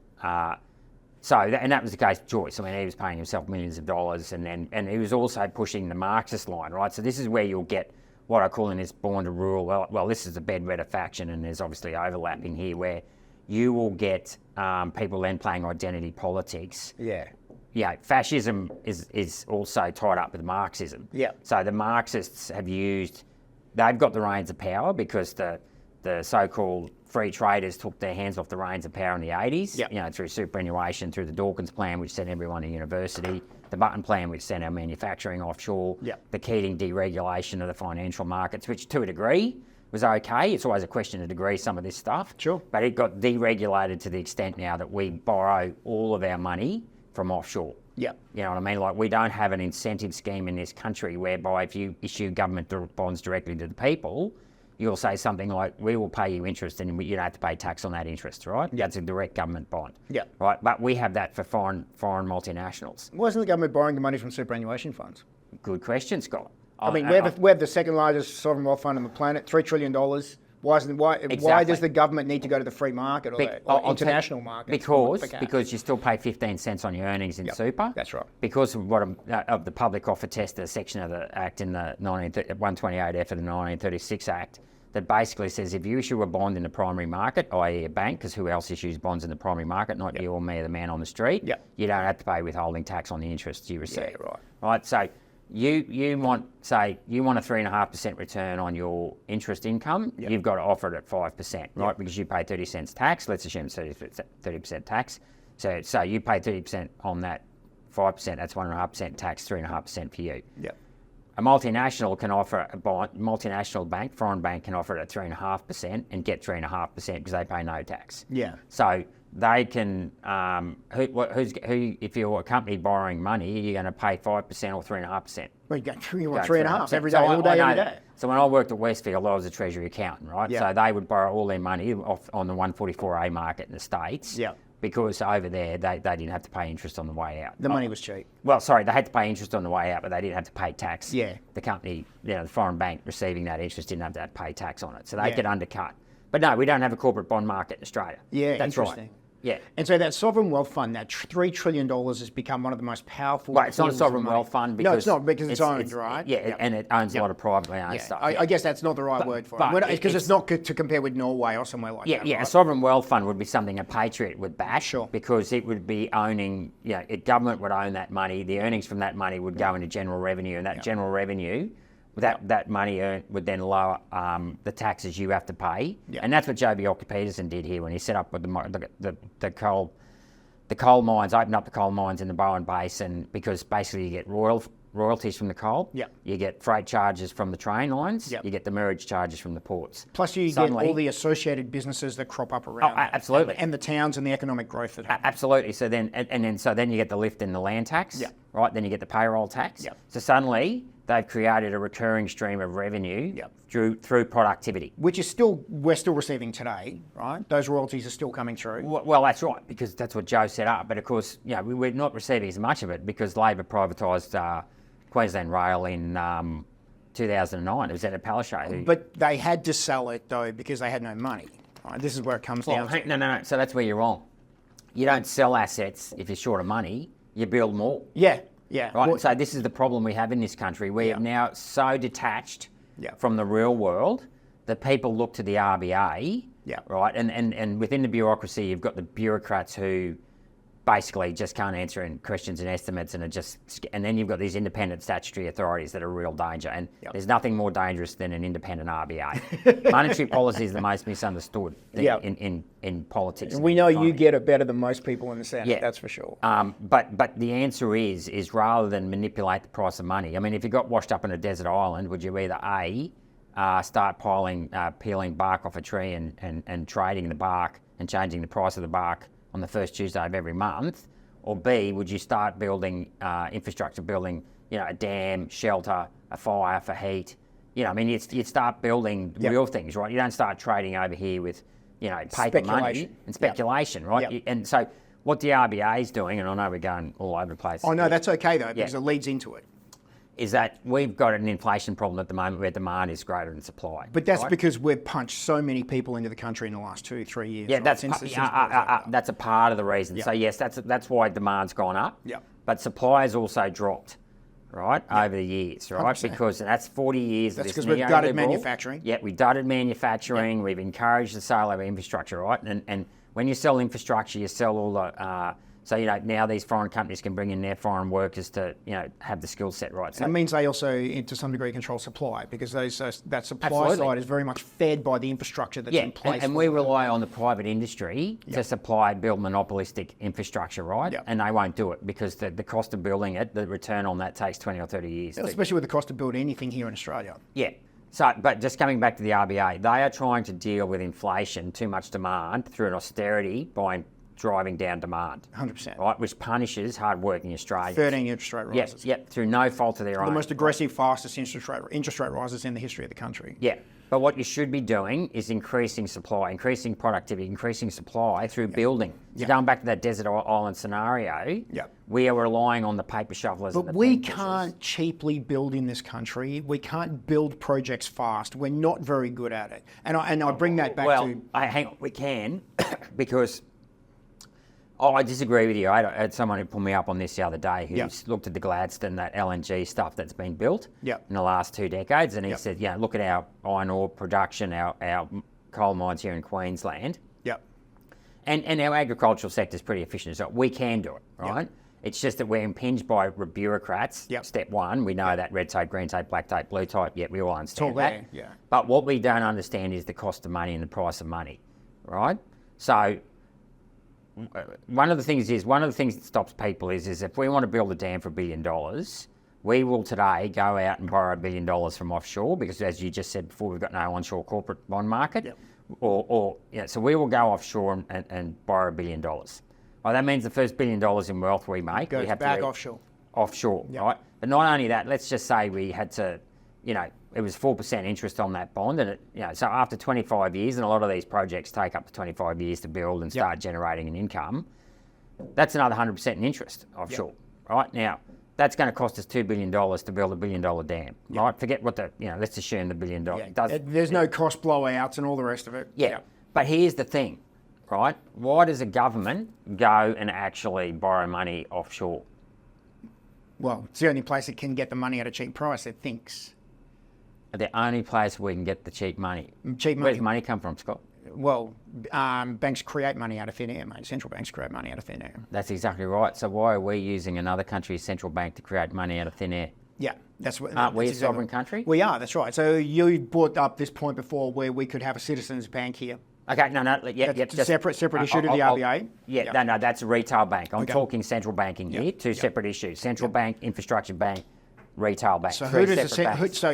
that was the case with Joyce. I mean, he was paying himself millions of dollars, and he was also pushing the Marxist line, right? So this is where you'll get what I call in this born to rule. Well, this is a bedwetter faction, and there's obviously overlapping here where you will get people then playing identity politics. Fascism is also tied up with Marxism. So the Marxists they've got the reins of power because the so-called free traders took their hands off the reins of power in the 80s, through superannuation, through the Dawkins plan, which sent everyone to university, the Button plan, which sent our manufacturing offshore, the Keating deregulation of the financial markets, which to a degree was okay. It's always a question of degree, some of this stuff. But it got deregulated to the extent now that we borrow all of our money from offshore. You know what I mean? Like, we don't have an incentive scheme in this country whereby if you issue government bonds directly to the people, you'll say something like, we will pay you interest and you don't have to pay tax on that interest, right? That's a direct government bond. Right? But we have that for foreign multinationals. Wasn't the government borrowing the money from superannuation funds? Good question, Scott. I mean, we have the second largest sovereign wealth fund on the planet, $3 trillion. Why does the government need to go to the free market or international market? Because you still pay 15 cents on your earnings in super. That's right. Because of the public offer tester section of the Act in the 128F of the 1936 Act, that basically says if you issue a bond in the primary market, i.e. a bank, because who else issues bonds in the primary market, not you or me or the man on the street, you don't have to pay withholding tax on the interest you receive. Right. So you want a 3.5% return on your interest income, you've got to offer it at 5%, right? Because you pay 30 cents tax, let's assume it's 30% tax. So you pay 30% on that 5%, that's 1.5% tax, 3.5% for you. A multinational can offer a bond, multinational bank, foreign bank can offer it at 3.5% and get 3.5% because they pay no tax. So they can, if you're a company borrowing money, you're going to pay 5% or 3.5%. Well, you want 3.5 every day, all day, every day. So when I worked at Westfield, I was a treasury accountant, right? So they would borrow all their money on the 144A market in the States. Because over there, they didn't have to pay interest on the way out. The money was cheap. Well, sorry, they had to pay interest on the way out, but they didn't have to pay tax. The company, the foreign bank receiving that interest didn't have to pay tax on it. So they could undercut. But no, we don't have a corporate bond market in Australia. That's interesting. Right. And so that sovereign wealth fund, that $3 trillion has become one of the most powerful. Right, it's not a sovereign wealth fund because... No, it's not because it's owned, right? And it owns a lot of privately owned stuff. I guess that's not the right word for it. Because it's not to compare with Norway or somewhere like that. A sovereign wealth fund would be something a patriot would back. Because it would be owning, government would own that money, the earnings from that money would go into general revenue, and that general revenue... That money earned would then lower the taxes you have to pay, and that's what Joh Bjelke-Petersen did here when he set up with the coal mines, opened up the coal mines in the Bowen Basin, because basically you get royalties from the coal, you get freight charges from the train lines, you get the demurrage charges from the ports. Plus you get all the associated businesses that crop up around. Absolutely. And the towns and the economic growth that happens. Absolutely. So then you get the lift in the land tax, right? Then you get the payroll tax. So suddenly they've created a recurring stream of revenue through productivity. Which is we're still receiving today, right? Those royalties are still coming through. Well, that's right, because that's what Joh set up. But of course, we're not receiving as much of it because Labor privatised Queensland Rail in 2009. It was at a Palaszczuk. But they had to sell it, though, because they had no money. Right? This is where it comes down to. No. So that's where you're wrong. You don't sell assets if you're short of money. You build more. Right. Well, so this is the problem we have in this country. We are now so detached from the real world that people look to the RBA, right? And within the bureaucracy, you've got the bureaucrats who basically just can't answer questions and estimates, and then you've got these independent statutory authorities that are a real danger. And there's nothing more dangerous than an independent RBA. Monetary policy is the most misunderstood in politics. And we know you get it better than most people in the Senate, that's for sure. But the answer is rather than manipulate the price of money, I mean, if you got washed up on a desert island, would you either A, start peeling bark off a tree and trading the bark and changing the price of the bark on the first Tuesday of every month? Or B, would you start building infrastructure, building, a dam, shelter, a fire for heat? You'd start building real things, right? You don't start trading over here with, paper money and speculation, right? Yep. And so what the RBA is doing, and I know we're going all over the place. Oh, no, that's okay, though, because it leads into it. Is that we've got an inflation problem at the moment where demand is greater than supply. But that's right? because we've punched so many people into the country in the last 2-3 years. Yeah, right? that's a part of the reason. Yep. So yes, that's why demand's gone up. Yep. But supply has also dropped, right, over the years, right? 100%. Because that's 40 years of this. That's because we've gutted manufacturing. Yeah, we gutted manufacturing. Yep. We've encouraged the sale of infrastructure, right? And when you sell infrastructure, you sell all the. So, now these foreign companies can bring in their foreign workers to, have the skill set, right? So it means they also, to some degree, control supply, because that supply Absolutely. side is very much fed by the infrastructure that's in place. And we rely on the private industry to build monopolistic infrastructure, right? Yep. And they won't do it because the cost of building it, the return on that takes 20 or 30 years. Especially with the cost of building anything here in Australia. Yeah. So, but just coming back to the RBA, they are trying to deal with inflation, too much demand, through an austerity by driving down demand. 100%. Right, which punishes hard-working Australians. 13 interest rate rises. Yep, through no fault of their own. The most aggressive, fastest interest rate rises in the history of the country. Yeah, but what you should be doing is increasing supply, increasing productivity, increasing supply through building. So going back to that desert island scenario, we are relying on the paper shovelers. But we can't cheaply build in this country. We can't build projects fast. We're not very good at it. And I bring that back to... hang on, we can, because... I disagree with you. I had someone who pulled me up on this the other day who looked at the Gladstone, that LNG stuff that's been built in the last 2 decades, and he said, look at our iron ore production, our coal mines here in Queensland. And our agricultural sector is pretty efficient. So we can do it, right? It's just that we're impinged by bureaucrats. Step one, we know that red tape, green tape, black tape, blue tape. We all understand that. But what we don't understand is the cost of money and the price of money, right? So one of the things that stops people is if we want to build a dam for $1 billion, we will today go out and borrow $1 billion from offshore, because as you just said before, we've got no onshore corporate bond market. So we will go offshore and borrow $1 billion. Well, that means the first $1 billion in wealth we make, we have back to offshore, right? But not only that, let's just say we had to, it was 4% interest on that bond, and so after 25 years, and a lot of these projects take up to 25 years to build and start generating an income, that's another 100% in interest offshore, right? Now, that's going to cost us $2 billion to build a $1 billion dam, right? Forget what let's assume the $1 billion does. There's no cost blowouts and all the rest of it. But here's the thing, right? Why does a government go and actually borrow money offshore? Well, it's the only place it can get the money at a cheap price, it thinks. The only place we can get the cheap money. Cheap money. Where's the money come from, Scott? Well, banks create money out of thin air, mate. Central banks create money out of thin air. That's exactly right. So why are we using another country's central bank to create money out of thin air? Yeah, that's what. Aren't we a sovereign country? We are. That's right. So you brought up this point before, where we could have a citizens' bank here. Okay, Separate issue to the RBA. No, that's a retail bank. I'm talking central banking here. Two separate issues: central bank, infrastructure bank, retail bank. So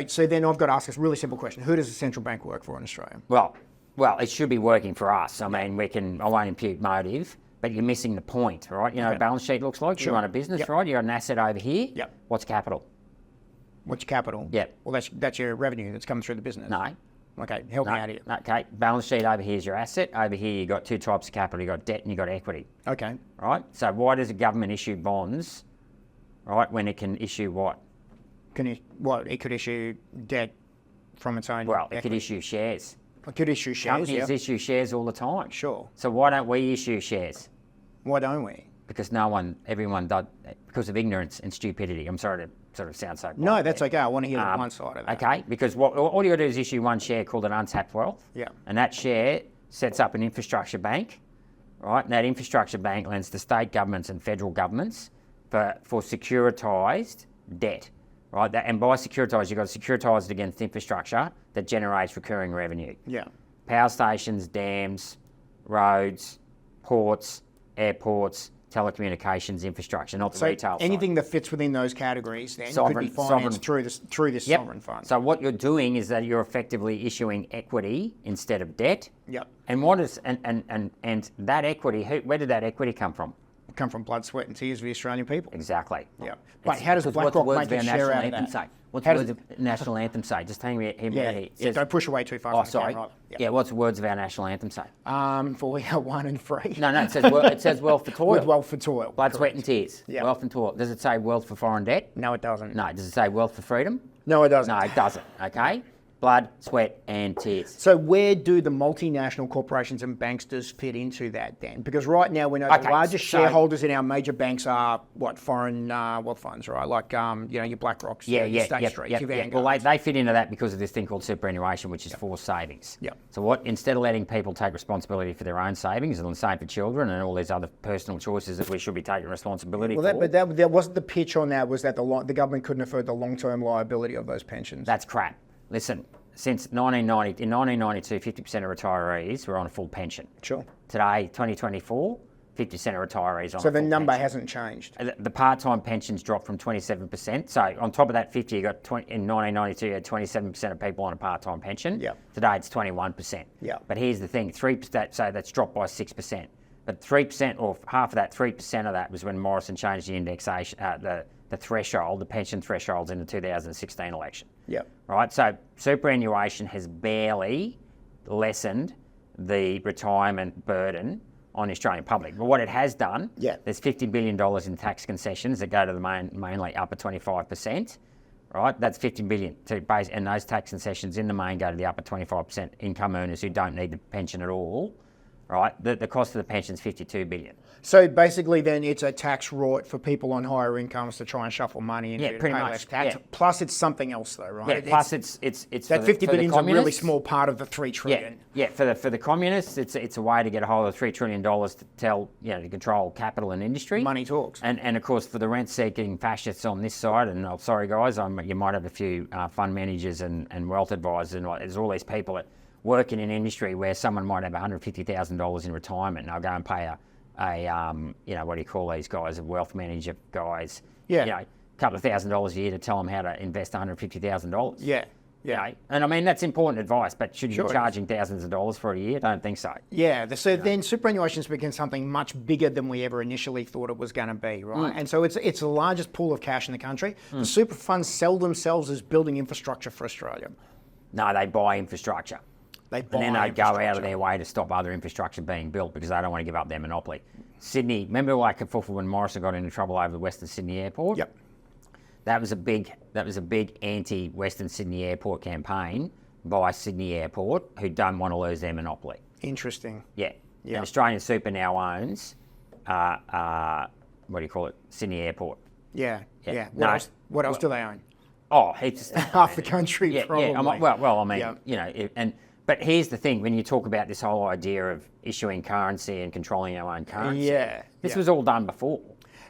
so then I've got to ask this really simple question: who does the central bank work for in Australia? Well, it should be working for us. I mean, I won't impute motive, but you're missing the point, right? You know what a balance sheet looks like? You run a business, right? You've got an asset over here. What's capital? What's capital? Well, that's your revenue that's coming through the business. No. Okay, help me out here. Okay, balance sheet over here is your asset. Over here you've got two types of capital. You've got debt and you've got equity. Okay. Right? So why does a government issue bonds, right, when it can issue what? It could issue debt from its own equity. It could issue shares. It could issue shares, Companies issue shares all the time. Sure. So why don't we issue shares? Why don't we? Because everyone does, because of ignorance and stupidity. I'm sorry to sort of sound so... No, that's okay. I want to hear one side of that. Okay, because all you got to do is issue one share called an untapped wealth. And that share sets up an infrastructure bank, right? And that infrastructure bank lends to state governments and federal governments for securitised debt, right? And by securitised, you've got to securitise it against infrastructure that generates recurring revenue. Power stations, dams, roads, ports, airports, telecommunications infrastructure, not the So retail side. anything that fits within those categories then could be financed through this Yep. sovereign fund. So what you're doing is that you're effectively issuing equity instead of debt. Yep. And what is and that equity? Where did that equity come from? Come from blood, sweat, and tears of the Australian people. Exactly. Yeah. But how does BlackRock make a share out of that? Say? What's How the does words of national anthem say? Just hang me here. Yeah, It yeah, says, don't push away too far oh, from the sorry. camera. Yeah. What's the words of our national anthem say? For we are one and free. No, it says wealth for toil. With wealth for toil. Blood, sweat, and tears. Yeah. Wealth and toil. Does it say wealth for foreign debt? No, it doesn't. No. Does it say wealth for freedom? No, it doesn't. No, it doesn't. Okay. Blood, sweat, and tears. So where do the multinational corporations and banksters fit into that then? Because right now we know the largest shareholders in our major banks are foreign wealth funds, right? Like your BlackRocks, your State Street, your Vanguard. Well, they fit into that because of this thing called superannuation, which is forced savings. Yep. So instead of letting people take responsibility for their own savings, and the same for children and all these other personal choices that we should be taking responsibility for. But that wasn't the pitch on that. Was that the government couldn't afford the long-term liability of those pensions? That's crap. Listen, since 1992, 50% of retirees were on a full pension. Sure. Today, 2024, 50% of retirees on a full pension. So the number hasn't changed. The part-time pensions dropped from 27%. So on top of that 50, you got in 1992, you had 27% of people on a part-time pension. Yeah. Today, it's 21%. Yeah. But here's the thing: 3%. So that's dropped by 6%. But 3% or half of that, 3% of that was when Morrison changed the indexation, the threshold, the pension thresholds in the 2016 election. Yeah. Right. So superannuation has barely lessened the retirement burden on the Australian public. But what it has done, there's $50 billion in tax concessions that go to the mainly upper 25%. Right, that's $50 billion to base, and those tax concessions in the main go to the upper 25% income earners who don't need the pension at all. Right, the cost of the pension is $52 billion. So basically, then it's a tax rort for people on higher incomes to try and shuffle money into pretty pay much, less tax. yeah. Plus, it's something else, though, right? Yeah, plus it's that $50 billion is a really small part of the $3 trillion. Yeah, for the communists, it's a way to get a hold of $3 trillion to control capital and industry. Money talks. And of course, for the rent-seeking fascists on this side, and I'm sorry guys, you might have a few fund managers and wealth advisors, and there's all these people that work in an industry where someone might have $150,000 in retirement, and they'll go and pay what do you call these guys, a wealth manager guys, a couple of $1,000s a year to tell them how to invest $150,000. Yeah. And I mean, that's important advice, but should you be charging thousands of dollars for a year? Don't think so. Yeah, so then superannuation's become something much bigger than we ever initially thought it was going to be, right? And so it's the largest pool of cash in the country. The super funds sell themselves as building infrastructure for Australia. No, they buy infrastructure. And then they go out of their way to stop other infrastructure being built because they don't want to give up their monopoly. Sydney, remember when Morrison got into trouble over the Western Sydney Airport? Yep. That was a big anti-Western Sydney Airport campaign by Sydney Airport, who don't want to lose their monopoly. Interesting. Yeah. And Australian Super now owns, Sydney Airport. Yeah. What else do they own? Oh, heaps of stuff. Half the country, probably. But here's the thing: when you talk about this whole idea of issuing currency and controlling our own currency, this was all done before.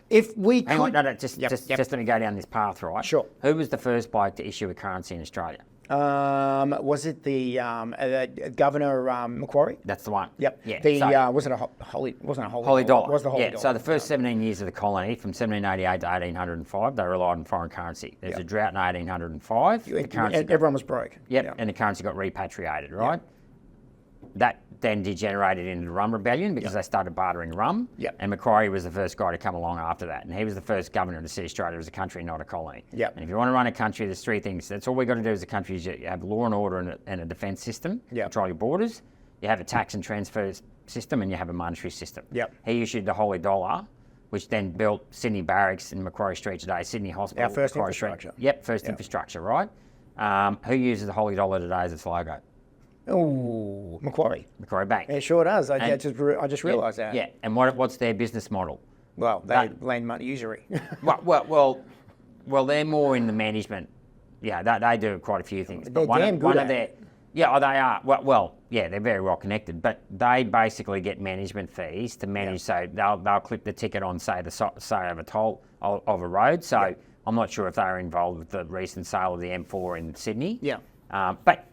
If we hang on, just let me go down this path, right? Sure. Who was the first bloke to issue a currency in Australia? Was it the Governor Macquarie? That's the one. Yep. Yeah. Was it a holy? Wasn't a holy dollar? Was the holy dollar? So the first 17 years of the colony, from 1788 to 1805, they relied on foreign currency. There's a drought in 1805. Everyone was broke. And the currency got repatriated, right? That then degenerated into the rum rebellion because they started bartering rum. And Macquarie was the first guy to come along after that. And he was the first governor to see Australia as a country, not a colony. And if you want to run a country, there's three things. That's all we've got to do as a country is you have law and order and a defence system, control your borders. You have a tax and transfer system, and you have a monetary system. He issued the holy dollar, which then built Sydney Barracks in Macquarie Street today, Sydney Hospital. Our first Macquarie infrastructure. Street. First infrastructure, right? Who uses the holy dollar today as its logo? Oh, Macquarie Bank. It sure does. I just realised that. Yeah, and what's their business model? Well, they lend money usury. well, they're more in the management. Yeah, they do quite a few things. They're damn good at it. Yeah, they are. They're very well connected, but they basically get management fees to manage. So they'll clip the ticket on, say, of a toll of a road. So I'm not sure if they were involved with the recent sale of the M4 in Sydney. But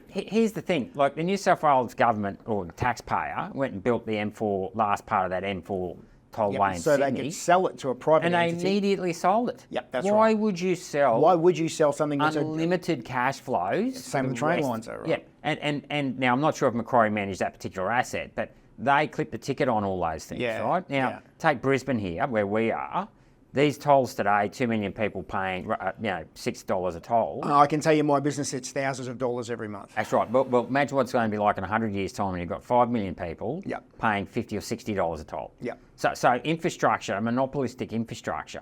here's the thing. Like the New South Wales government or taxpayer went and built the M4, last part of that M4 tollway in so Sydney. they could sell it to a private and entity. they immediately sold it. Yep, that's Why right. would you sell? Why would you sell something that's unlimited cash flows? same with the train lines, though, right? Yeah, and now I'm not sure if Macquarie managed that particular asset, but they clip the ticket on all those things, right? Now, take Brisbane here, where we are. These tolls today, 2 million people paying, $6 a toll. I can tell you my business hits thousands of dollars every month. That's right. But imagine what's going to be like in 100 years' time when you've got 5 million people paying $50 or $60 a toll. Yep. So infrastructure, monopolistic infrastructure,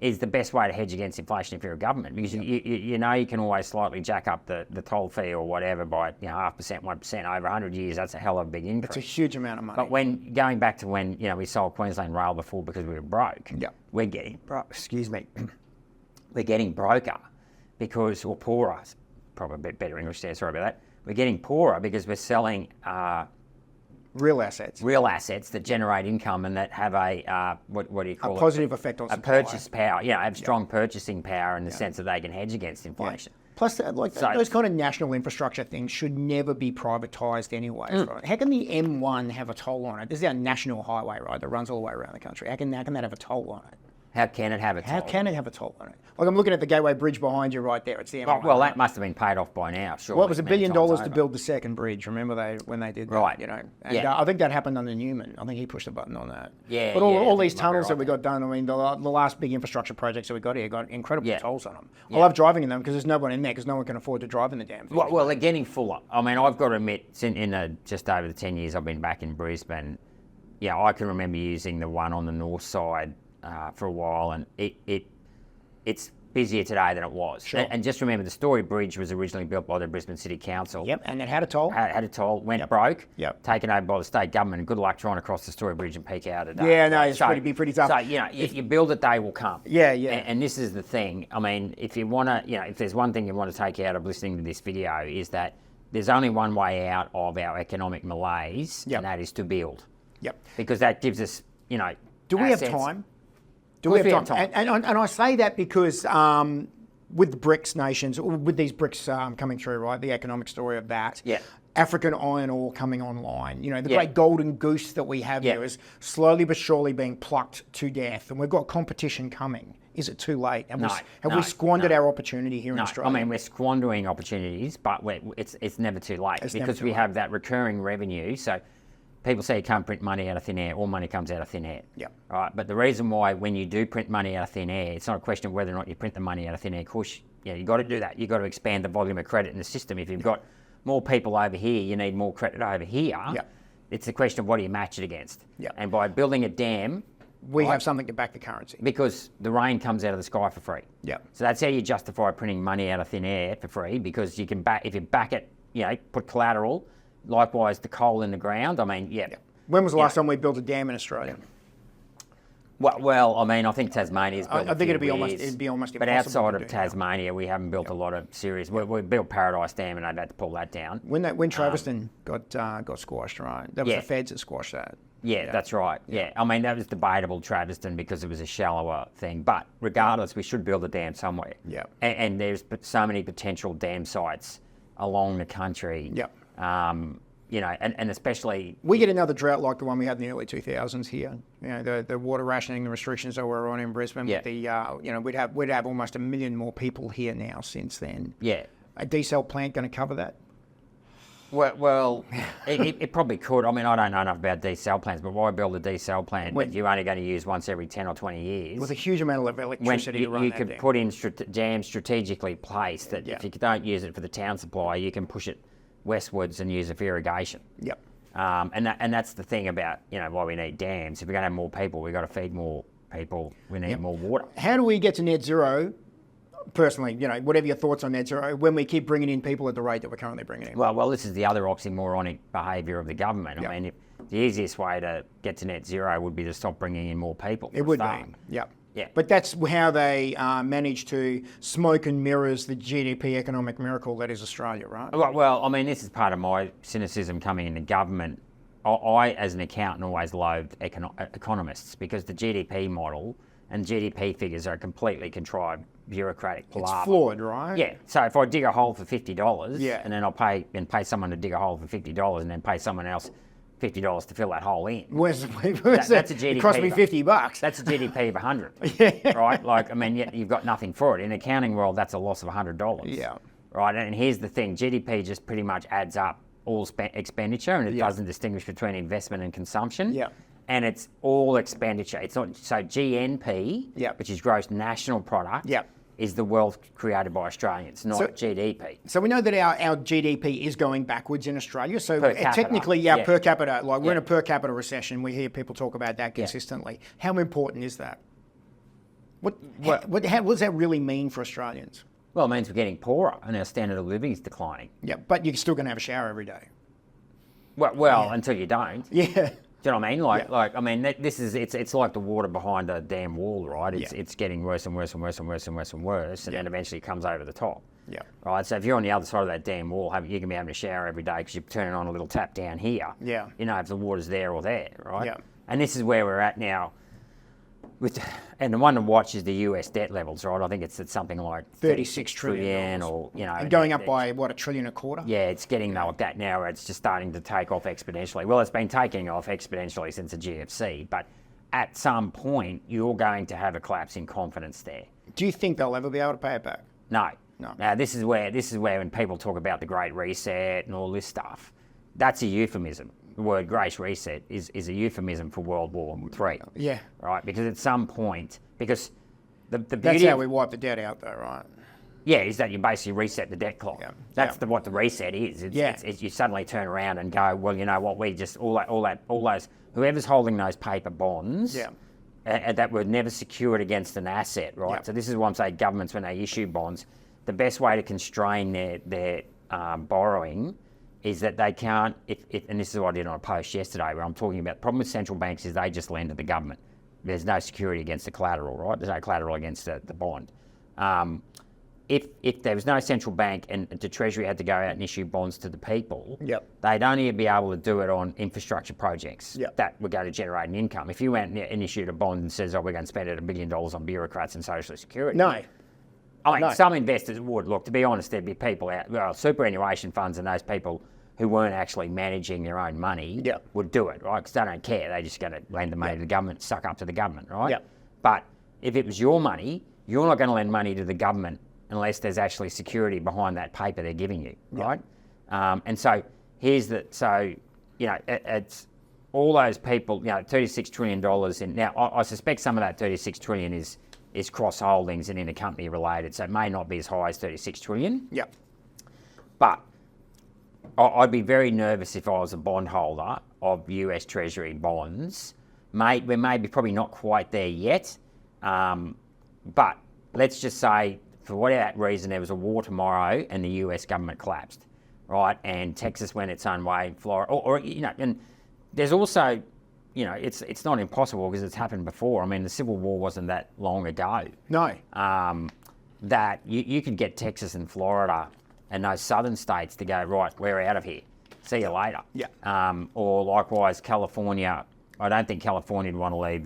is the best way to hedge against inflation if you're a government, because you know you can always slightly jack up the toll fee or whatever by 0.5%, 1% over 100 years. That's a hell of a big increase. It's a huge amount of money. But going back to when we sold Queensland Rail before because we were broke, we're getting we're getting broker because, or poorer, probably a bit better English there. Sorry about that. We're getting poorer because we're selling real assets that generate income and that have a what do you call it? A positive effect on supply. Purchase power. Have strong purchasing power in the sense that they can hedge against inflation. Plus, those kind of national infrastructure things should never be privatised anyway. Right? How can the M1 have a toll on it? This is our national highway, right, that runs all the way around the country. How can that have a toll on it? How can it have a toll? How can it have a toll on it? Like, I'm looking at the Gateway Bridge behind you right there. It's the M1. Well, that must have been paid off by now, sure. Well, it was $1 billion to build the second bridge. Remember when they did that? Right. And I think that happened under Newman. I think he pushed the button on that. Yeah. But all these tunnels that we got done, I mean, the last big infrastructure projects that we got here got incredible tolls on them. I love driving in them because there's no one in there because no one can afford to drive in the damn thing. Well, they're getting fuller. I mean, I've got to admit, in just over the 10 years I've been back in Brisbane, I can remember using the one on the north side for a while, and it's busier today than it was. Sure. And just remember, the Story Bridge was originally built by the Brisbane City Council. Yep, and it had a toll. Had a toll, went broke, taken over by the state government, and good luck trying to cross the Story Bridge and peak out a day. Yeah, no, it's pretty tough. So, if you build it, they will come. Yeah. And this is the thing. I mean, if you want to, if there's one thing you want to take out of listening to this video, is that there's only one way out of our economic malaise, and that is to build. Yep. Because that gives us, Do we have time? Do we have time? And I say that because with the BRICS nations, with these BRICS coming through, right, the economic story of that, African iron ore coming online, the great golden goose that we have here is slowly but surely being plucked to death, and we've got competition coming. Is it too late? Have we squandered our opportunity here in Australia? I mean, we're squandering opportunities, but it's never too late because we have that recurring revenue. So people say you can't print money out of thin air. All money comes out of thin air. Yeah. Right. But the reason why, when you do print money out of thin air, it's not a question of whether or not you print the money out of thin air. Of course, you've got to do that. You've got to expand the volume of credit in the system. If you've got more people over here, you need more credit over here. Yeah. It's a question of what do you match it against. Yeah. And by building a dam, we have something to back the currency. Because the rain comes out of the sky for free. Yeah. So that's how you justify printing money out of thin air for free, because you can if you back it, put collateral. Likewise, the coal in the ground. I mean, When was the last time we built a dam in Australia? Well, I mean, I think Tasmania's built I think it'd be almost impossible. But outside of Tasmania, we haven't built a lot of serious. We built Paradise Dam, and they've had to pull that down. When Traviston got squashed, right? That was the feds that squashed that. Yeah, that's right. Yeah, I mean, that was debatable, Traviston, because it was a shallower thing. But regardless, we should build a dam somewhere. Yeah. And there's so many potential dam sites along the country. Yeah. And especially... We get another drought like the one we had in the early 2000s here. The water rationing, the restrictions that were on in Brisbane. Yeah. We'd have almost 1 million more people here now since then. Yeah. A desal plant going to cover that? Well, it probably could. I mean, I don't know enough about desal plants, but why build a desal plant that you're only going to use once every 10 or 20 years? With a huge amount of electricity to run that you could put in dams strategically placed that if you don't use it for the town supply, you can push it westwards and use it for irrigation. Yep. And that's the thing about why we need dams. If we're going to have more people, we've got to feed more people. We need more water. How do we get to net zero? Personally, whatever your thoughts on net zero, when we keep bringing in people at the rate that we're currently bringing in. Well, this is the other oxymoronic behaviour of the government. Yep. I mean, the easiest way to get to net zero would be to stop bringing in more people. It would be. Yep. Yeah. But that's how they manage to smoke and mirrors the GDP economic miracle that is Australia, right? Well, I mean, this is part of my cynicism coming into government. I, as an accountant, always loathed economists because the GDP model and GDP figures are completely contrived bureaucratic palaver. It's flawed, right? Yeah. So if I dig a hole for $50, and then I'll pay someone to dig a hole for $50, and then pay someone else $50 to fill that hole in. That's a GDP. It cost me $50. That's a GDP of 100, Yeah. right? Like, I mean, you've got nothing for it. In the accounting world, that's a loss of $100. Yeah. Right, and here's the thing, GDP just pretty much adds up all expenditure, and it doesn't distinguish between investment and consumption. Yeah. And it's all expenditure. It's not, so GNP, which is gross national product, is the wealth created by Australians, not GDP. So we know that our GDP is going backwards in Australia. So technically, per capita, like we're in a per capita recession. We hear people talk about that consistently. How important is that? What does that really mean for Australians? Well, it means we're getting poorer and our standard of living is declining. Yeah, but you're still going to have a shower every day. Well, until you don't. Yeah. Do you know what I mean? Like I mean, this is it's like the water behind a damn wall, right? It's getting worse and worse and worse and worse and worse and worse, and then eventually it comes over the top. Yeah. Right. So if you're on the other side of that damn wall, you can be having a shower every day because you're turning on a little tap down here. Yeah. You know, if the water's there or there, right? Yeah. And this is where we're at now. And the one to watch is the US debt levels, right? I think it's at something like 36 trillion, or and going up by what, $1.25 trillion? Yeah, it's getting like that now. Where it's just starting to take off exponentially. Well, it's been taking off exponentially since the GFC, but at some point you're going to have a collapse in confidence there. Do you think they'll ever be able to pay it back? No. Now this is where when people talk about the Great Reset and all this stuff, that's a euphemism. The word Great Reset is a euphemism for World War III. Yeah. Right? Because at some point, because the beauty That's how we wipe the debt out though, right? Yeah, is that you basically reset the debt clock. Yeah. That's what the reset is. It's you suddenly turn around and go, well, you know what, we just, all those, whoever's holding those paper bonds, that were never secured against an asset, right? Yeah. So this is why I'm saying governments, when they issue bonds, the best way to constrain their borrowing is that they can't, and this is what I did on a post yesterday where I'm talking about, the problem with central banks is they just lend to the government. There's no security against the collateral, right? There's no collateral against the bond. If there was no central bank and the Treasury had to go out and issue bonds to the people, they'd only be able to do it on infrastructure projects that were going to generate an income. If you went and issued a bond and says, oh, we're going to spend $1 billion on bureaucrats and social security. No. I mean, some investors would. Look, to be honest, there'd be people out, well, superannuation funds and those people who weren't actually managing their own money would do it, right? Because they don't care. They're just going to lend the money to the government, suck up to the government, right? But if it was your money, you're not going to lend money to the government unless there's actually security behind that paper they're giving you, right? And so it's all those people, $36 trillion in, now I suspect some of that $36 trillion is cross holdings and intercompany related, so it may not be as high as $36 trillion. But I'd be very nervous if I was a bondholder of US Treasury bonds. We're maybe probably not quite there yet, but let's just say for whatever reason there was a war tomorrow and the US government collapsed, right? And Texas went its own way, Florida, and there's also, it's not impossible because it's happened before. I mean, the Civil War wasn't that long ago. No. That you could get Texas and Florida and those southern states to go, right, we're out of here. See you later. Or likewise, California. I don't think California would want to leave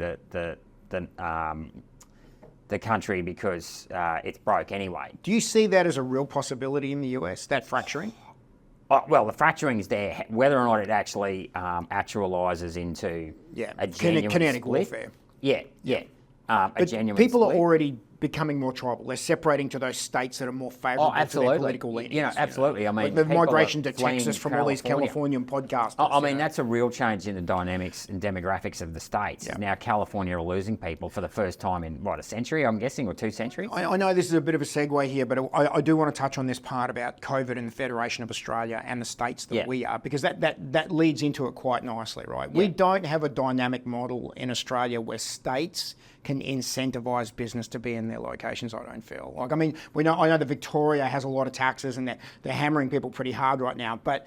the country because it's broke anyway. Do you see that as a real possibility in the US, that fracturing? Well, the fracturing is there. Whether or not it actually actualises into a genuine kinetic split. warfare. A genuine people split. are already becoming more tribal. They're separating to those states that are more favourable to their political leanings. Absolutely. I mean, like the migration to fleeing Texas from all these Californian podcasters. I mean, that's a real change in the dynamics and demographics of the states. Now, California are losing people for the first time in, a century, I'm guessing, or 2 centuries? I know this is a bit of a segue here, but I do want to touch on this part about COVID and the Federation of Australia and the states that we are, because that leads into it quite nicely, right? We don't have a dynamic model in Australia where states can incentivise business to be in their locations, I don't feel. Like, I mean, I know that Victoria has a lot of taxes and they're hammering people pretty hard right now, but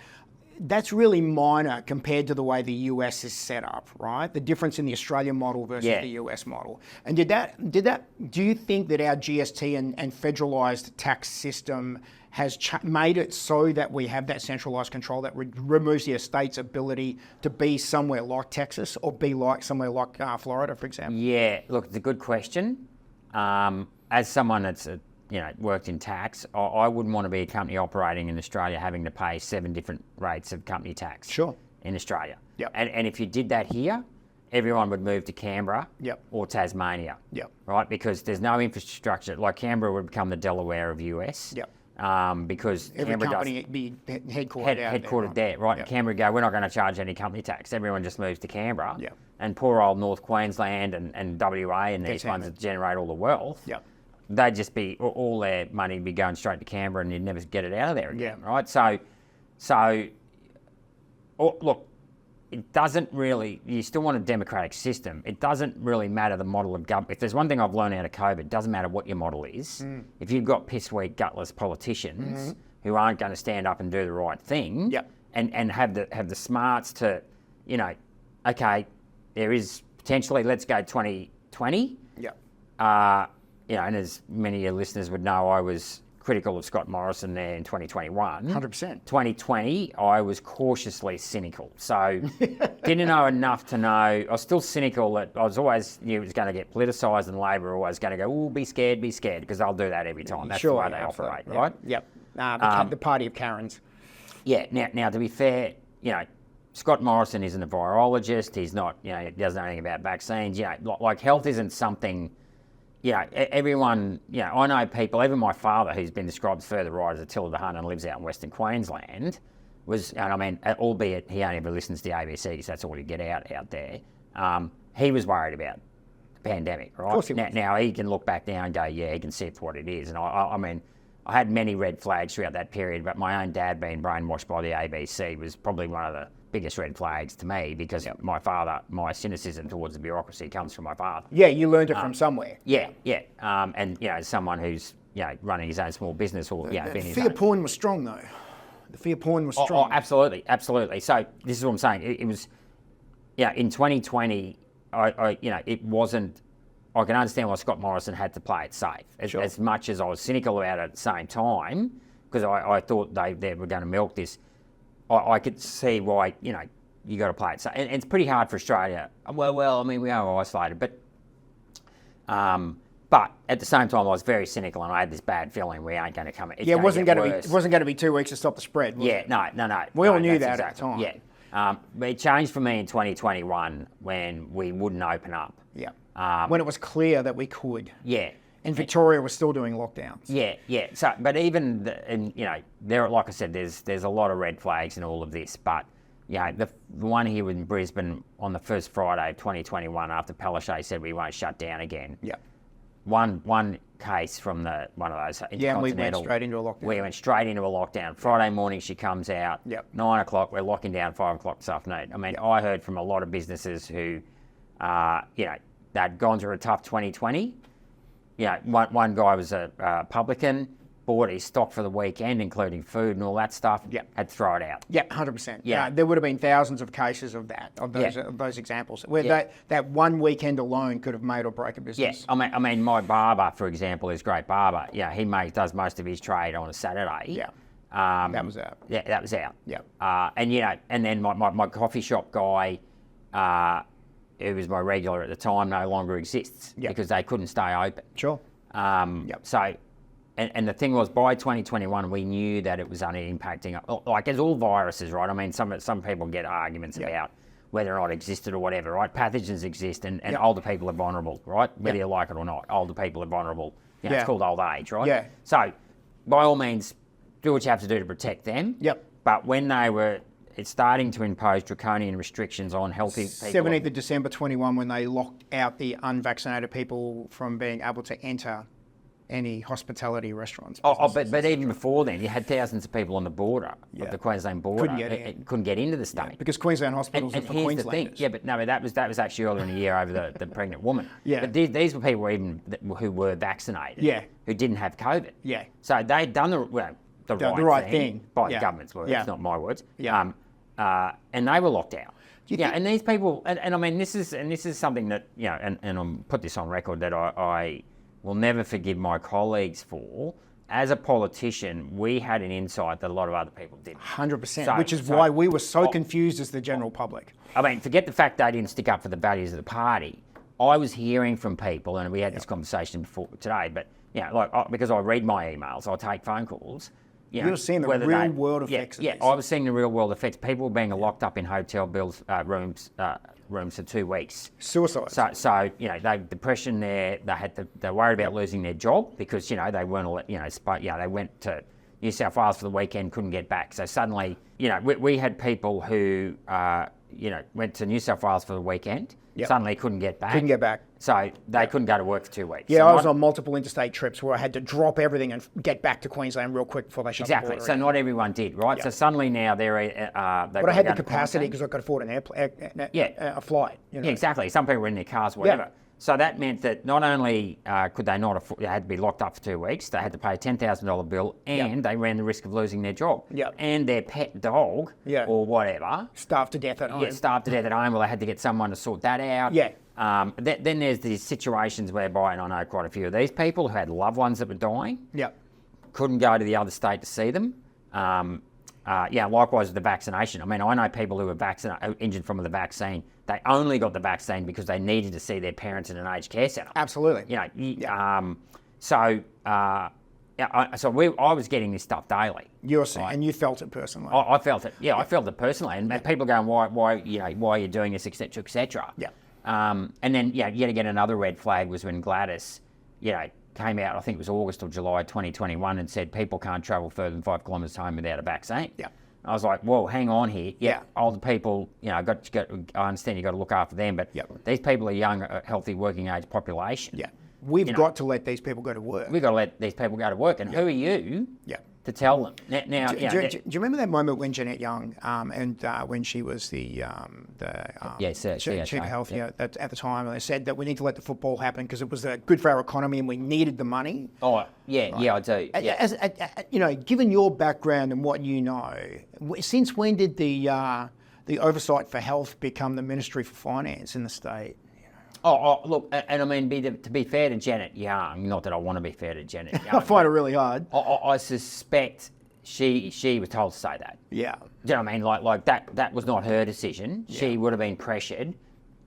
that's really minor compared to the way the US is set up, right? The difference in the Australian model versus the US model. And do you think that our GST and federalised tax system has made it so that we have that centralised control that removes the state's ability to be somewhere like Texas or be like somewhere like Florida, for example? Yeah, look, it's a good question. As someone that's worked in tax, I wouldn't want to be a company operating in Australia having to pay 7 different rates of company tax. Sure. In Australia. Yep. And if you did that here, everyone would move to Canberra Yep. or Tasmania. Yep. Right? Because there's no infrastructure. Like Canberra would become the Delaware of US. Yep. Because Every Canberra company be headquartered there, right? Yep. Canberra go, we're not going to charge any company tax. Everyone just moves to Canberra. Yep. And poor old North Queensland and WA and these Gets ones hammered. that generate all the wealth, Yep. they'd just be, all their money would be going straight to Canberra and you'd never get it out of there again, Yeah. right? Look, it doesn't really, you still want a democratic system. It doesn't really matter the model of government. If there's one thing I've learned out of COVID, it doesn't matter what your model is. If you've got piss-weak, gutless politicians who aren't going to stand up and do the right thing Yep. and have the smarts to, okay, there is potentially, let's go 2020. Yep. And as many of your listeners would know, I was critical of Scott Morrison there in 2021. 100%. 2020, I was cautiously cynical. So didn't know enough to know. I was still cynical that I was always knew it was going to get politicised and Labor always going to go, oh, be scared, because they'll do that every time. That's the way they operate, right? Yep. The party of Karens. Yeah. Now, to be fair, Scott Morrison isn't a virologist. He's not, he doesn't know anything about vaccines. Like health isn't something. Everyone, I know people, even my father, who's been described as further right as Attila the Hun and lives out in Western Queensland, albeit he only ever listens to the ABC because that's all you get out there. He was worried about the pandemic, right? Of course he was. Now he can look back now and go, yeah, he can see it for what it is. And I had many red flags throughout that period, but my own dad being brainwashed by the ABC was probably one of the biggest red flags to me because my cynicism towards the bureaucracy comes from my father. Yeah, you learned it from somewhere. Yeah. And as someone who's running his own small business or been his Fear own. porn was strong though. The fear porn was strong. Oh, absolutely. So this is what I'm saying. It was, in 2020, it wasn't. I can understand why Scott Morrison had to play it safe. As much as I was cynical about it at the same time, because I thought they were going to milk this. I could see why, you got to play it safe. And it's pretty hard for Australia. Well, we are isolated, but at the same time, I was very cynical and I had this bad feeling we ain't going to come. It wasn't going to be 2 weeks to stop the spread. Was it? No. We all knew that at the time. Yeah. But it changed for me in 2021 when we wouldn't open up. Yeah. When it was clear that we could. Yeah. And Victoria was still doing lockdowns. Yeah. So, but even there, like I said, there's a lot of red flags in all of this. But the one here in Brisbane on the first Friday of 2021, after Palaszczuk said we won't shut down again. Yeah. One case from one of those intercontinental. Yeah, and we went straight into a lockdown. We went straight into a lockdown. Friday morning, she comes out. Yep. 9 o'clock, we're locking down 5 o'clock this afternoon. I heard from a lot of businesses who, they'd gone through a tough 2020. One guy was a publican, bought his stock for the weekend, including food and all that stuff, had to throw it out. Yeah, 100%. Yeah. There would have been thousands of cases of those examples, where that one weekend alone could have made or break a business. Yeah, my barber, for example, is a great barber. Yeah, he does most of his trade on a Saturday. Yeah. That was out. Yeah, that was out. Yeah. And then my coffee shop guy, who was my regular at the time, no longer exists because they couldn't stay open. Sure. So, and the thing was, by 2021, we knew that it was only impacting, like as all viruses, right? Some people get arguments about whether or not it existed or whatever, right? Pathogens exist and older people are vulnerable, right? Whether you like it or not, older people are vulnerable. It's called old age, right? Yeah. So, by all means, do what you have to do to protect them. Yep. But when it's starting to impose draconian restrictions on healthy people. 17th of December 21, when they locked out the unvaccinated people from being able to enter any hospitality restaurants. But even before then, you had thousands of people on the border, of the Queensland border. Couldn't get into the state. Because Queensland hospitals are for here's Queenslanders. The thing. Yeah, but no, that was actually earlier in the year over the pregnant woman. Yeah. But these were people who were vaccinated. Yeah. Who didn't have COVID. Yeah. So they'd done the right thing by the government's words, not my words. Yeah. And they were locked out. And these people, this is something that and I'll put this on record that I will never forgive my colleagues for. As a politician, we had an insight that a lot of other people didn't. 100%, which is why we were so confused as the general public. Forget the fact they didn't stick up for the values of the party. I was hearing from people, and we had this conversation before today, but because I read my emails, I take phone calls. You were seeing the real world effects of this. I was seeing the real world effects. People were being locked up in hotel rooms for 2 weeks. Suicide. So they depression there. They worried about losing their job because they weren't they went to New South Wales for the weekend, couldn't get back. So suddenly we had people who went to New South Wales for the weekend. Yep. Suddenly couldn't get back. So they couldn't go to work for 2 weeks. Yeah, I was on multiple interstate trips where I had to drop everything and get back to Queensland real quick before they shut the border. Exactly. So not everyone did, right? Yep. So suddenly now they're. But I had the capacity because I could afford a flight. Yeah, exactly. Some people were in their cars, whatever. Yep. So that meant that not only could they not afford, they had to be locked up for 2 weeks, they had to pay a $10,000 bill, and they ran the risk of losing their job. Yep. And their pet dog or whatever starved to death at home. Yeah, starved to death at home. Well, they had to get someone to sort that out. Yeah. Then there's these situations whereby, and I know quite a few of these people who had loved ones that were dying. Yep. Couldn't go to the other state to see them. Likewise with the vaccination. I mean, I know people who were injured from the vaccine. They only got the vaccine because they needed to see their parents in an aged care centre. Absolutely. So I was getting this stuff daily. You're saying, and you felt it personally. I felt it. Yeah, I felt it personally. And people going, why are you doing this, etc., etc. Yeah. And then yet again another red flag was when Gladys, came out. I think it was August or July 2021, and said people can't travel further than 5 kilometres home without a vaccine. Yeah. I was like, well, hang on here. Yeah. Older people, I understand you've got to look after them, but these people are young, healthy, working age population. Yeah. We've got to let these people go to work. We've got to let these people go to work. And who are you to tell them? Now, do you remember that moment when Jeanette Young, when she was the Chief Health at the time, and they said that we need to let the football happen because it was good for our economy and we needed the money? Oh, yeah, right. Yeah, I do. Yeah. Given your background and what you know, since when did the oversight for health become the Ministry for Finance in the state? Look, and I mean, to be fair to Janet Young, not that I want to be fair to Janet Young. I find it really hard. I suspect she was told to say that. Yeah. Do you know what I mean? Like that was not her decision. Yeah. She would have been pressured.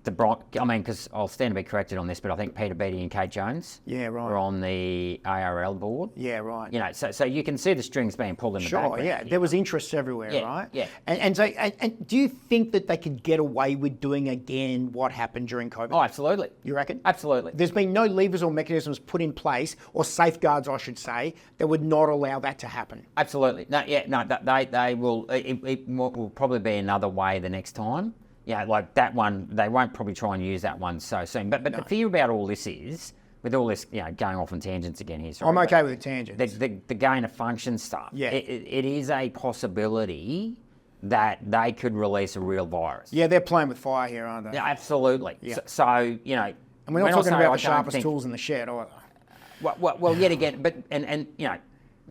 Because I'll stand to be corrected on this, but I think Peter Beattie and Kate Jones were on the ARL board. Yeah, right. So you can see the strings being pulled in the background. Sure, yeah. There was interest everywhere, right? Yeah. And do you think that they could get away with doing again what happened during COVID? Oh, absolutely. You reckon? Absolutely. There's been no levers or mechanisms put in place, or safeguards, I should say, that would not allow that to happen. Absolutely. They will. It will probably be another way the next time. Yeah, like that one, they won't probably try and use that one so soon. But the fear about all this is, with all this, going off on tangents again here. Sorry, I'm okay with the tangents. The gain of function stuff. Yeah. It is a possibility that they could release a real virus. Yeah, they're playing with fire here, aren't they? Yeah, absolutely. Yeah. So and we're not talking about the sharpest tools in the shed either. Well, yet again, but and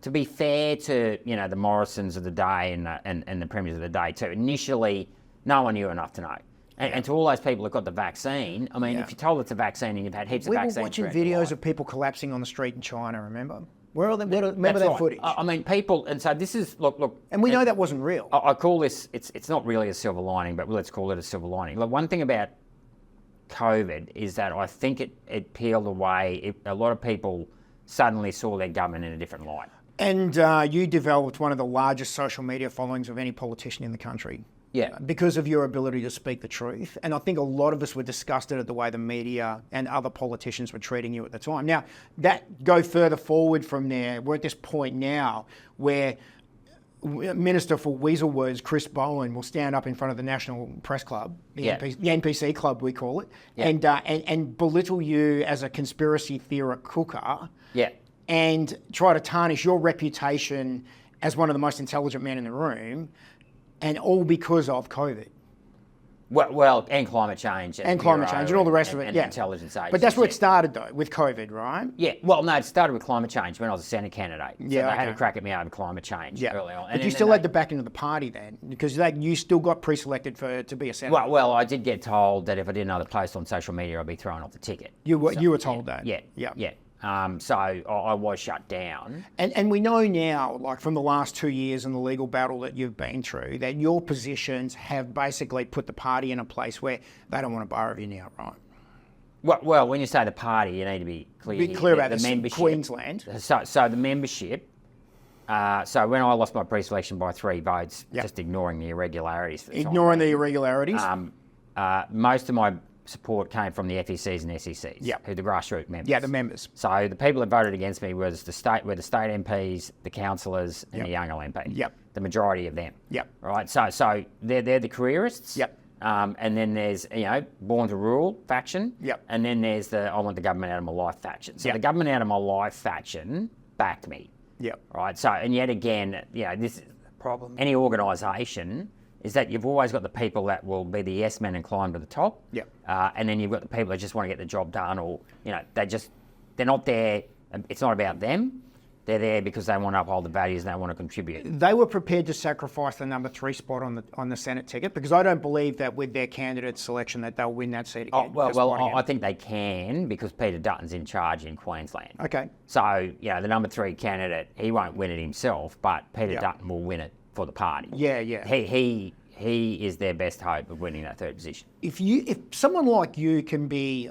to be fair to the Morrisons of the day and the premiers of the day too. Initially, no one knew enough to know. And to all those people that got the vaccine, I mean, if you're told it's a vaccine and you've had heaps of vaccines... We were watching videos of people collapsing on the street in China, remember? Remember that footage? I mean, people... And so this is... Look... And we know that wasn't real. I call this... It's not really a silver lining, but let's call it a silver lining. Look, one thing about COVID is that I think it peeled away. A lot of people suddenly saw their government in a different light. And you developed one of the largest social media followings of any politician in the country. Yeah. Because of your ability to speak the truth. And I think a lot of us were disgusted at the way the media and other politicians were treating you at the time. Now, go further forward from there. We're at this point now where Minister for Weasel Words, Chris Bowen, will stand up in front of the National Press Club, the NPC Club we call it, and belittle you as a conspiracy theory cooker. Yeah. And try to tarnish your reputation as one of the most intelligent men in the room. And all because of COVID. Well, and climate change. And climate change and all the rest of it, and intelligence agencies. But that's where it started, though, with COVID, right? Yeah. Well, no, it started with climate change when I was a Senate candidate. So they had a crack at me over climate change early on. But you still had the backing of the party then, because you still got pre-selected to be a senator. Well, I did get told that if I did another post on social media, I'd be thrown off the ticket. You were told that? Yeah. So I was shut down. And we know now, like from the last 2 years and the legal battle that you've been through, that your positions have basically put the party in a place where they don't want to borrow you now, right? Well, when you say the party, you need to be clear. Be clear about the membership. Queensland. So the membership So when I lost my pre-selection by 3 votes, just ignoring the irregularities. Ignoring the irregularities. Most of my support came from the FECs and SECs, who are the grassroots members. Yeah, the members. So the people that voted against me were the state MPs, the councillors, and the Youngal MP. Yep. The majority of them. Yep. Right. So they're the careerists. Yep. And then there's born to rule faction. Yep. And then there's the I want the government out of my life faction. So the government out of my life faction backed me. Yep. Right. So and yet again, this is the problem. Any organisation is that you've always got the people that will be the yes men and climb to the top. Yep. And then you've got the people that just want to get the job done, or they're not there. It's not about them. They're there because they want to uphold the values and they want to contribute. They were prepared to sacrifice the number 3 spot on the Senate ticket, because I don't believe that with their candidate selection that they'll win that seat again. I think they can, because Peter Dutton's in charge in Queensland. Okay. So, the number 3 candidate, he won't win it himself, but Peter Dutton will win it for the party. Yeah. He is their best hope of winning that 3rd position. If someone like you can be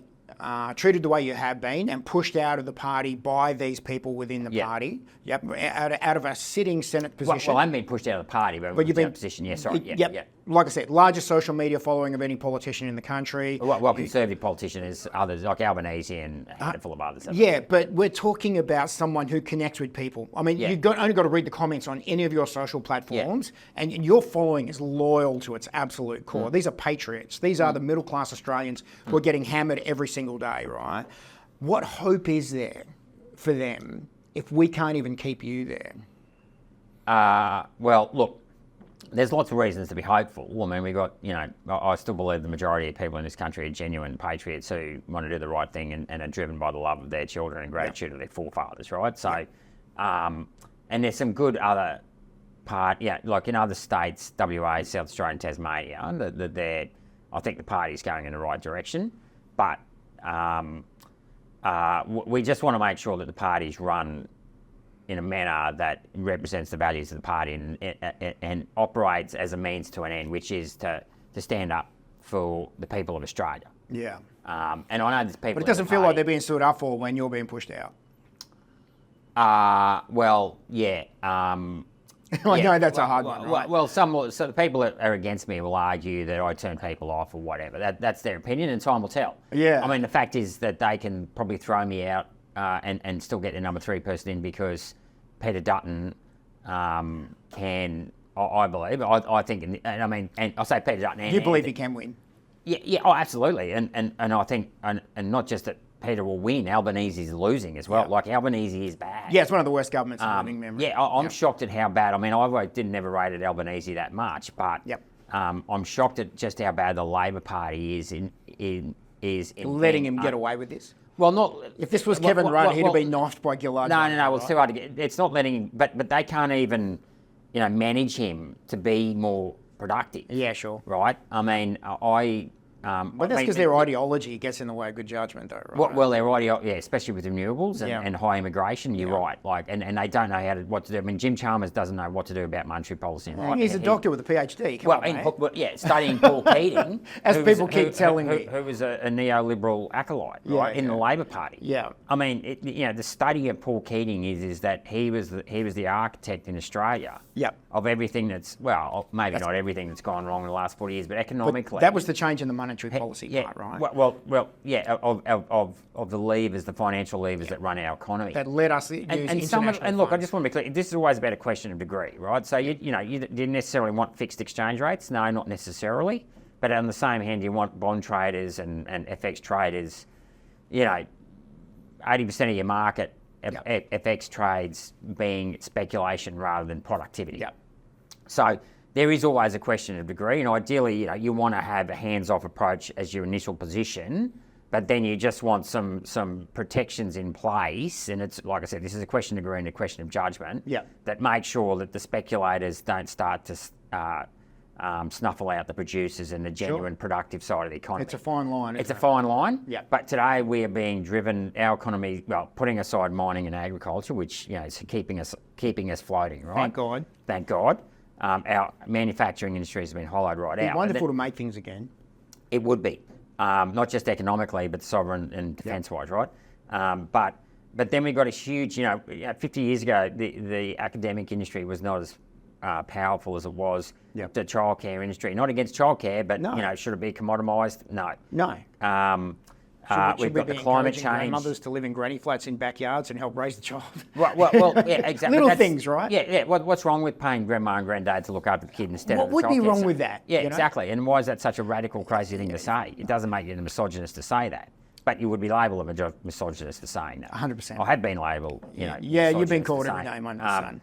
treated the way you have been and pushed out of the party by these people within the party, out of a sitting Senate position. Well, I haven't been pushed out of the party, but you've been in a position, Like I said, largest social media following of any politician in the country. Well, conservative politician is others, like Albanese and a handful of others. Yeah, but we're talking about someone who connects with people. I mean, you've only got to read the comments on any of your social platforms, and your following is loyal to its absolute core. These are patriots. These are the middle-class Australians who are getting hammered every single day, right? What hope is there for them if we can't even keep you there? Well, look, there's lots of reasons to be hopeful. I mean, we got, I still believe the majority of people in this country are genuine patriots who want to do the right thing and are driven by the love of their children and gratitude of their forefathers, right? So, and there's some good other like in other states, WA, South Australia and Tasmania, I think the party's going in the right direction. But we just want to make sure that the party's run in a manner that represents the values of the party and operates as a means to an end, which is to stand up for the people of Australia. Yeah. And I know there's people. But it doesn't feel like they're being stood up for when you're being pushed out. Well, yeah. I know that's a hard one, right? Well, so the people that are against me will argue that I turn people off or whatever. That's their opinion, and time will tell. Yeah. I mean, the fact is that they can probably throw me out and still get the number 3 person in, because Peter Dutton can, I believe, I think, and I say Peter Dutton. You believe he can win? Yeah. Oh, absolutely. And I think, and not just that Peter will win, Albanese's losing as well. Yeah. Like, Albanese is bad. Yeah, it's one of the worst governments in living memory. Yeah, I'm shocked at how bad. I mean, I never rated Albanese that much, but I'm shocked at just how bad the Labor Party is in letting him get away with this. Well, not if this was Kevin Rudd, he'd have been knifed by Gerard. No. Well, it's too hard to get. It's not letting him, but they can't even, manage him to be more productive. Yeah, sure. Right. I mean, But that's because their ideology gets in the way of good judgment, though, right? Well, their ideology, especially with renewables and high immigration, you're right. Like, and they don't know what to do. I mean, Jim Chalmers doesn't know what to do about monetary policy. Right? He's a doctor with a PhD. Studying Paul Keating, as people keep telling me, who was a neoliberal acolyte, right, in the Labor Party. Yeah. I mean, the study of Paul Keating is that he was the architect in Australia. Yep. Of everything not everything that's gone wrong in the last 40 years, but economically. But that was the change in the monetary policy part, right? Of the levers, the financial levers that run our economy. That let us use international and look, I funds. just want to be clear, this is always about a question of degree, right? So you didn't necessarily want fixed exchange rates. No, not necessarily. But on the same hand, you want bond traders and FX traders, 80% of your market FX trades being speculation rather than productivity. Yep. So there is always a question of degree, and ideally, you want to have a hands-off approach as your initial position, but then you just want some protections in place, and it's like I said, this is a question of degree and a question of judgment. Yep. That make sure that the speculators don't start to snuffle out the producers and the genuine productive side of the economy. It's a fine line. It's a fine line. Yeah. But today we are being driven, our economy, putting aside mining and agriculture, which is keeping us floating, right? Thank God. Thank God. Our manufacturing industry has been hollowed right out. It's wonderful to make things again. It would be, not just economically, but sovereign and defence-wise, right? But But then we got a huge, 50 years ago, the academic industry was not as powerful as it was. Yep. The childcare industry. Not against childcare, but, No. Should it be commoditised? No. No. We've got the climate change. Grandmothers to live in granny flats in backyards and help raise the child. Well, yeah, exactly. Little things, right? Yeah. What's wrong with paying grandma and granddad to look after the kid instead of the What would be childcare wrong centre? with that? Yeah, you know? exactly. And why is that such a radical, crazy thing to say? It doesn't make you a misogynist to say that. But you would be labelled a misogynist for saying that. 100%. I have been labelled, Yeah, you've been misogynist called for every saying. name under the sun.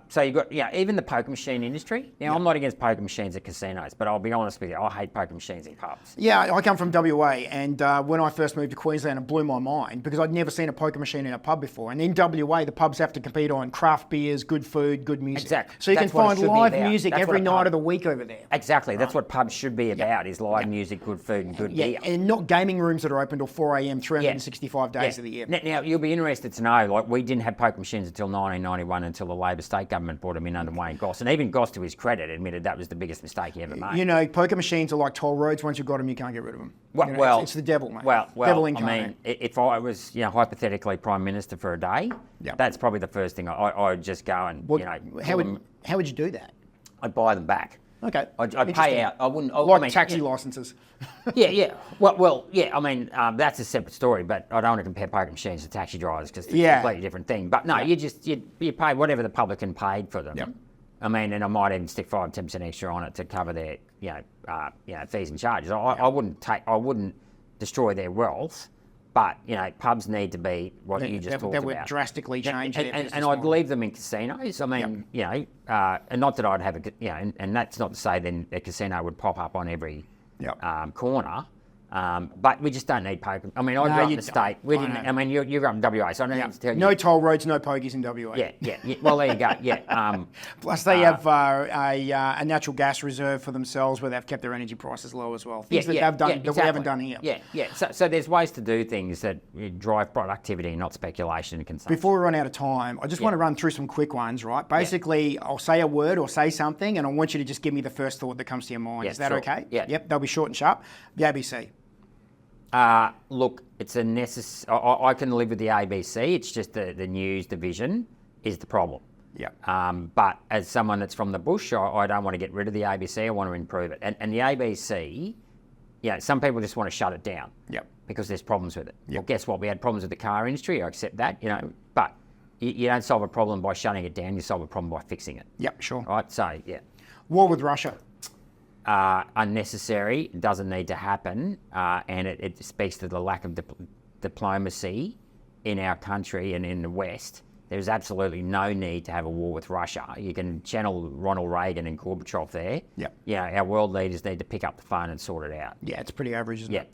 So you've got, even the poker machine industry. Now, I'm not against poker machines at casinos, but I'll be honest with you, I hate poker machines in pubs. Yeah, I come from WA, and when I first moved to Queensland, it blew my mind because I'd never seen a poker machine in a pub before. And in WA, the pubs have to compete on craft beers, good food, good music. Exactly. So you That's can what it find should be live about. music That's every what a night pub- of the week over there. Exactly. That's what pubs should be about, is live music, good food and good beer. And not gaming rooms that are open till 4 a.m. 365 days of the year. Now, you'll be interested to know, like, we didn't have poker machines until 1991, until the Labor state government brought them in under Wayne Goss. And even Goss, to his credit, admitted that was the biggest mistake he ever made. Poker machines are like toll roads. Once you've got them, you can't get rid of them. It's the devil, mate. Well, devil I incarnate. mean, if I was, hypothetically Prime Minister for a day, that's probably the first thing I would just go and, how would you do that? I'd buy them back. Okay. I'd pay out. I wouldn't. Taxi licenses. Yeah. Well, yeah. I mean, that's a separate story. But I don't want to compare poker machines to taxi drivers because it's a completely different thing. But no, you pay whatever the publican paid for them. Yep. I mean, and I might even stick 5-10% extra on it to cover their, fees and charges. I wouldn't destroy their wealth. But, pubs need to be what you just talked about. That would drastically change their business And I'd leave them in casinos. I mean, and not that I'd have and that's not to say then a casino would pop up on every corner. But we just don't need poker. I mean, I grew up in the state. We didn't. I mean, you grew up in WA, so I don't have to tell you. No toll roads, no pokies in WA. Yeah. Well, there you go. Yeah. Plus, they have a natural gas reserve for themselves where they've kept their energy prices low as well. Things that they've done that we haven't done here. Yeah. So there's ways to do things that drive productivity, not speculation and consumption. Before we run out of time, I just want to run through some quick ones, right? Basically, I'll say a word or say something, and I want you to just give me the first thought that comes to your mind. Is that okay? Yeah. Yep. They'll be short and sharp. The ABC. Look, it's a I can live with the ABC. It's just the news division is the problem. Yeah. But as someone that's from the bush, I don't want to get rid of the ABC. I want to improve it. And the ABC, some people just want to shut it down. Yep. Because there's problems with it. Yep. Well, guess what? We had problems with the car industry. I accept that. But you don't solve a problem by shutting it down. You solve a problem by fixing it. Yep. Sure. Right. So yeah. War with Russia. Unnecessary, doesn't need to happen, and it speaks to the lack of diplomacy in our country and in the West. There's absolutely no need to have a war with Russia. You can channel Ronald Reagan and Gorbachev there. Yep. Our world leaders need to pick up the phone and sort it out. Yeah, it's pretty average, isn't it?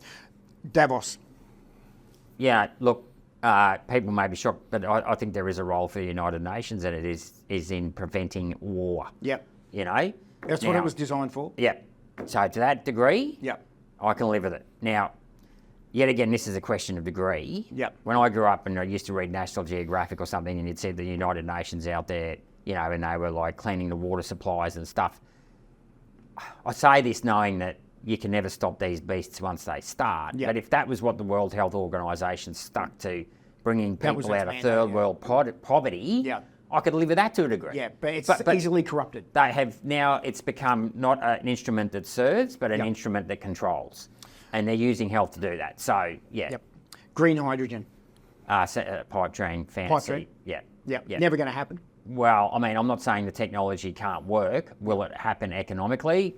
Davos. Yeah, look, people may be shocked, but I think there is a role for the United Nations, and it is in preventing war. Yep. That's what it was designed for. Yeah. So to that degree, I can live with it. Now, yet again, this is a question of degree. Yep. When I grew up and I used to read National Geographic or something, and you'd see the United Nations out there, and they were like cleaning the water supplies and stuff. I say this knowing that you can never stop these beasts once they start. Yep. But if that was what the World Health Organisation stuck to, bringing people out of mandate, third world poverty, I could live with that to a degree. Yeah, but it's easily corrupted. They have now, it's become not an instrument that serves, but an instrument that controls. And they're using health to do that. So, Green hydrogen. Pipe dream, fantasy. Yep. Never going to happen. Well, I mean, I'm not saying the technology can't work. Will it happen economically?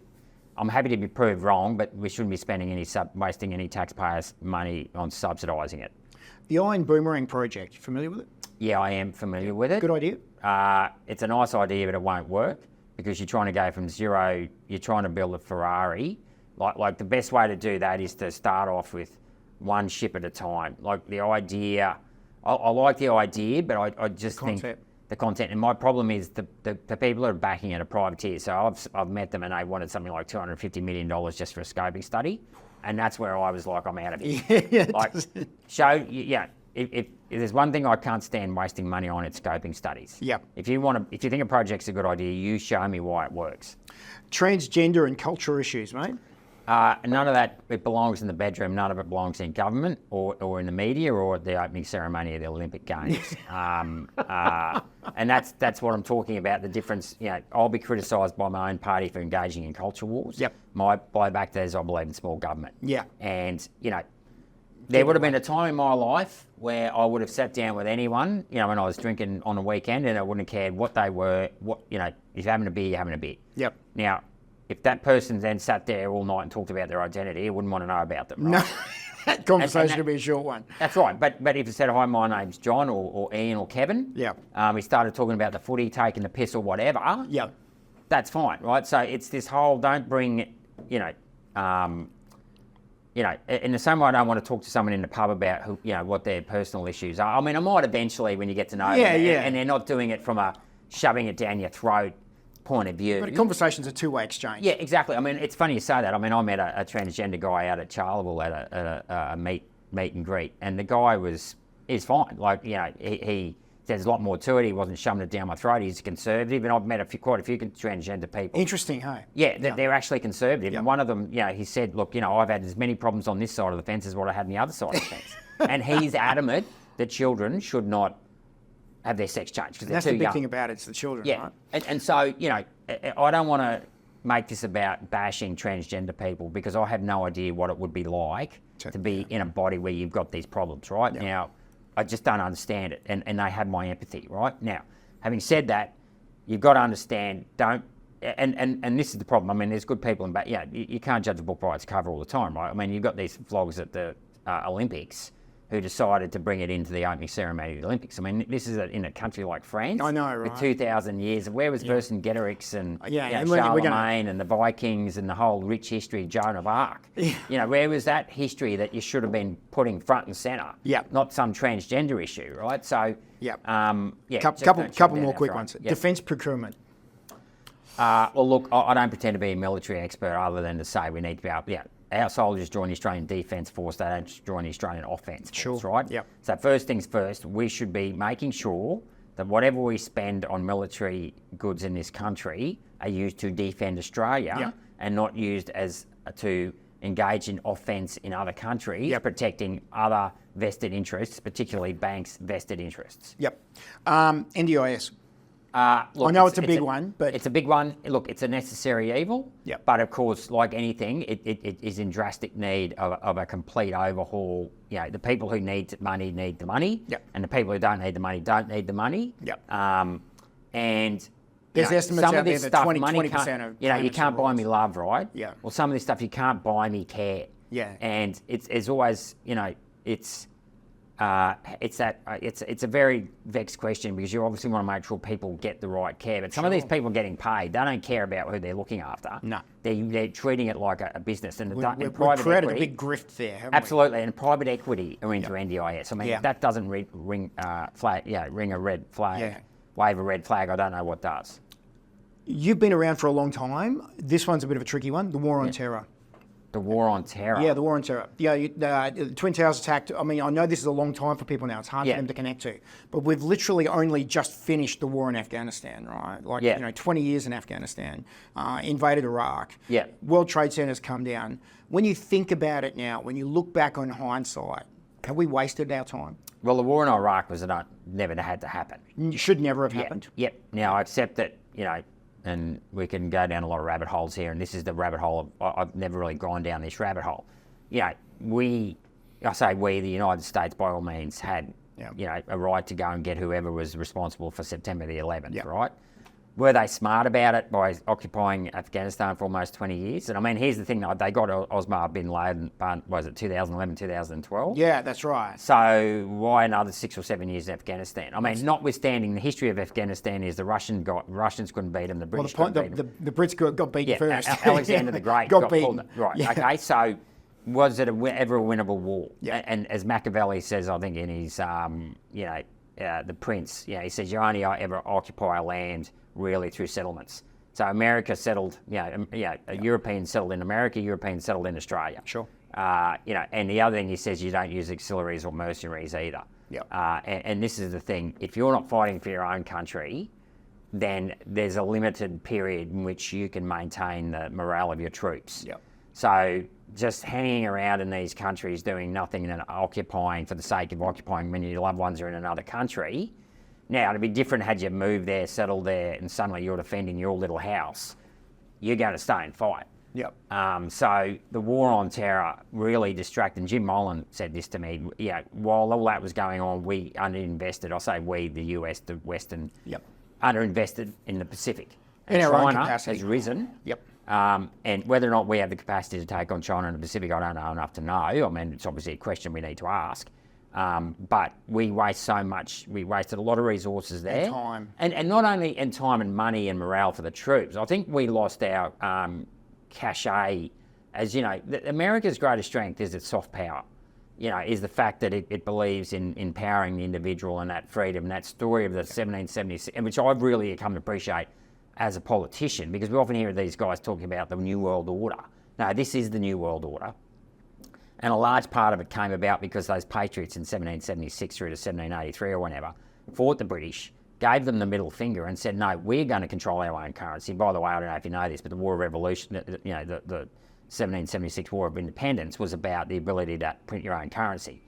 I'm happy to be proved wrong, but we shouldn't be spending wasting any taxpayers' money on subsidising it. The Iron Boomerang project, you familiar with it? Yeah, I am familiar with it. Good idea. It's a nice idea, but it won't work because you're trying to go from zero. You're trying to build a Ferrari. Like the best way to do that is to start off with one ship at a time. Like the idea, I like the idea, but I just think the content. And my problem is the people that are backing it are privateers. So I've met them and they wanted something like $250 million just for a scoping study, and that's where I was like, I'm out of here. If there's one thing I can't stand wasting money on, it's scoping studies. Yeah. If you think a project's a good idea, you show me why it works. Transgender and culture issues, mate. None of that, it belongs in the bedroom, none of it belongs in government or in the media or at the opening ceremony of the Olympic Games. And that's what I'm talking about, the difference. I'll be criticised by my own party for engaging in culture wars. Yep. My buyback there is I believe in small government. Yeah. And, there would have been a time in my life where I would have sat down with anyone, when I was drinking on a weekend, and I wouldn't have cared what they were, if you're having a beer, you're having a beer. Yep. Now, if that person then sat there all night and talked about their identity, I wouldn't want to know about them, right? No, that conversation would be a short one. That's right. But if he said, hi, my name's John or Ian or Kevin, he started talking about the footy, taking the piss or whatever, that's fine, right? So it's this whole, don't bring, in the same way I don't want to talk to someone in the pub about who, what their personal issues are. I mean, I might eventually when you get to know them, and they're not doing it from a shoving it down your throat point of view. But a conversation's a two-way exchange. Yeah, exactly. I mean, it's funny you say that. I mean, I met a transgender guy out at Shallowchal at a meet and greet, and the guy is fine. Like, he there's a lot more to it. He wasn't shoving it down my throat. He's conservative, and I've met quite a few transgender people. Interesting, hey? Yeah, they're actually conservative. And one of them, he said, look, I've had as many problems on this side of the fence as what I had on the other side of the fence. And he's adamant that children should not have their sex changed because they're too young. That's the big thing about it, it's the children, right? And so, I don't want to make this about bashing transgender people because I have no idea what it would be like to be in a body where you've got these problems, right? Now, I just don't understand it, and they have my empathy, right? Now, having said that, you've got to understand, and this is the problem. I mean, there's good people, but you can't judge a book by its cover all the time, right? I mean, you've got these vloggers at the Olympics who decided to bring it into the opening ceremony of the Olympics. I mean, this is in a country like France. I know, right? With 2,000 years. Where was Vercingetorix and and Charlemagne and the Vikings and the whole rich history of Joan of Arc? Where was that history that you should have been putting front and centre? Not some transgender issue, right? So, couple more quick ones. Defence procurement. Well, look, I don't pretend to be a military expert other than to say we need to be able, our soldiers join the Australian Defence Force, they don't join the Australian Offence Force, right? So first things first, we should be making sure that whatever we spend on military goods in this country are used to defend Australia and not used as to engage in offence in other countries, protecting other vested interests, particularly banks' vested interests. NDIS. Look, I know it's a big one, but... It's a big one. Look, it's a necessary evil. But of course, like anything, it is in drastic need of a complete overhaul. The people who need money need the money. And the people who don't need the money don't need the money. And there's estimates some out of this there stuff, that 20% money of you can't buy me love, right? Well, some of this stuff you can't buy me care. And it's always, it's a very vexed question because you obviously want to make sure people get the right care. But some of these people are getting paid. They don't care about who they're looking after. No. They're treating it like a business. And we've private created equity, a big grift there, haven't absolutely. And private equity are into NDIS. I mean, that doesn't ring a red flag, wave a red flag. I don't know what does. You've been around for a long time. This one's a bit of a tricky one, the war on terror. The war on terror. Yeah, the war on terror. The Twin Towers attack. I mean, I know this is a long time for people now. It's hard for them to connect to. But we've literally only just finished the war in Afghanistan, right? Like, 20 years in Afghanistan, invaded Iraq. World Trade Center's come down. When you think about it now, when you look back on hindsight, have we wasted our time? Well, the war in Iraq never had to happen. It should never have happened. Now, I accept that, and we can go down a lot of rabbit holes here, and this is the rabbit hole. I've never really gone down this rabbit hole. The United States, by all means, had a right to go and get whoever was responsible for September the 11th, right? Were they smart about it by occupying Afghanistan for almost 20 years? And I mean, here's the thing, they got Osama bin Laden, was it 2011, 2012? Yeah, that's right. So why another 6 or 7 years in Afghanistan? I mean, notwithstanding the history of Afghanistan is the Russians couldn't beat them, the British couldn't beat them. The Brits got beaten first. Alexander the Great got beaten. Pulled. Right, okay, so was it ever a winnable war? And as Machiavelli says, I think in his, The Prince, he says you only ever occupy a land really through settlements. So America settled, Europeans settled in America, Europeans settled in Australia. Sure. And the other thing he says, you don't use auxiliaries or mercenaries either. And this is the thing, if you're not fighting for your own country, then there's a limited period in which you can maintain the morale of your troops. So just hanging around in these countries doing nothing and occupying for the sake of occupying when your loved ones are in another country. Now, it'd be different had you moved there, settled there, and suddenly you're defending your little house. You're going to stay and fight. Yep. So the war on terror really distracted. And Jim Molan said this to me. Yeah, while all that was going on, we underinvested. I say we, the US, the Western, underinvested in the Pacific. And in our own China capacity. has risen. Yep. And whether or not we have the capacity to take on China and the Pacific, I don't know enough to know. I mean, it's obviously a question we need to ask. But we waste so much. We wasted a lot of resources there. And time. And not only in time and money and morale for the troops. I think we lost our cachet. As you know, America's greatest strength is its soft power. You know, is the fact that it believes in empowering the individual and that freedom, and that story of the 1776, and which I've really come to appreciate as a politician, because we often hear these guys talking about the New World Order. No, this is the New World Order. And a large part of it came about because those patriots in 1776 through to 1783 or whenever fought the British, gave them the middle finger and said, no, we're going to control our own currency. By the way, I don't know if you know this, but the War of Revolution, you know, the 1776 War of Independence was about the ability to print your own currency.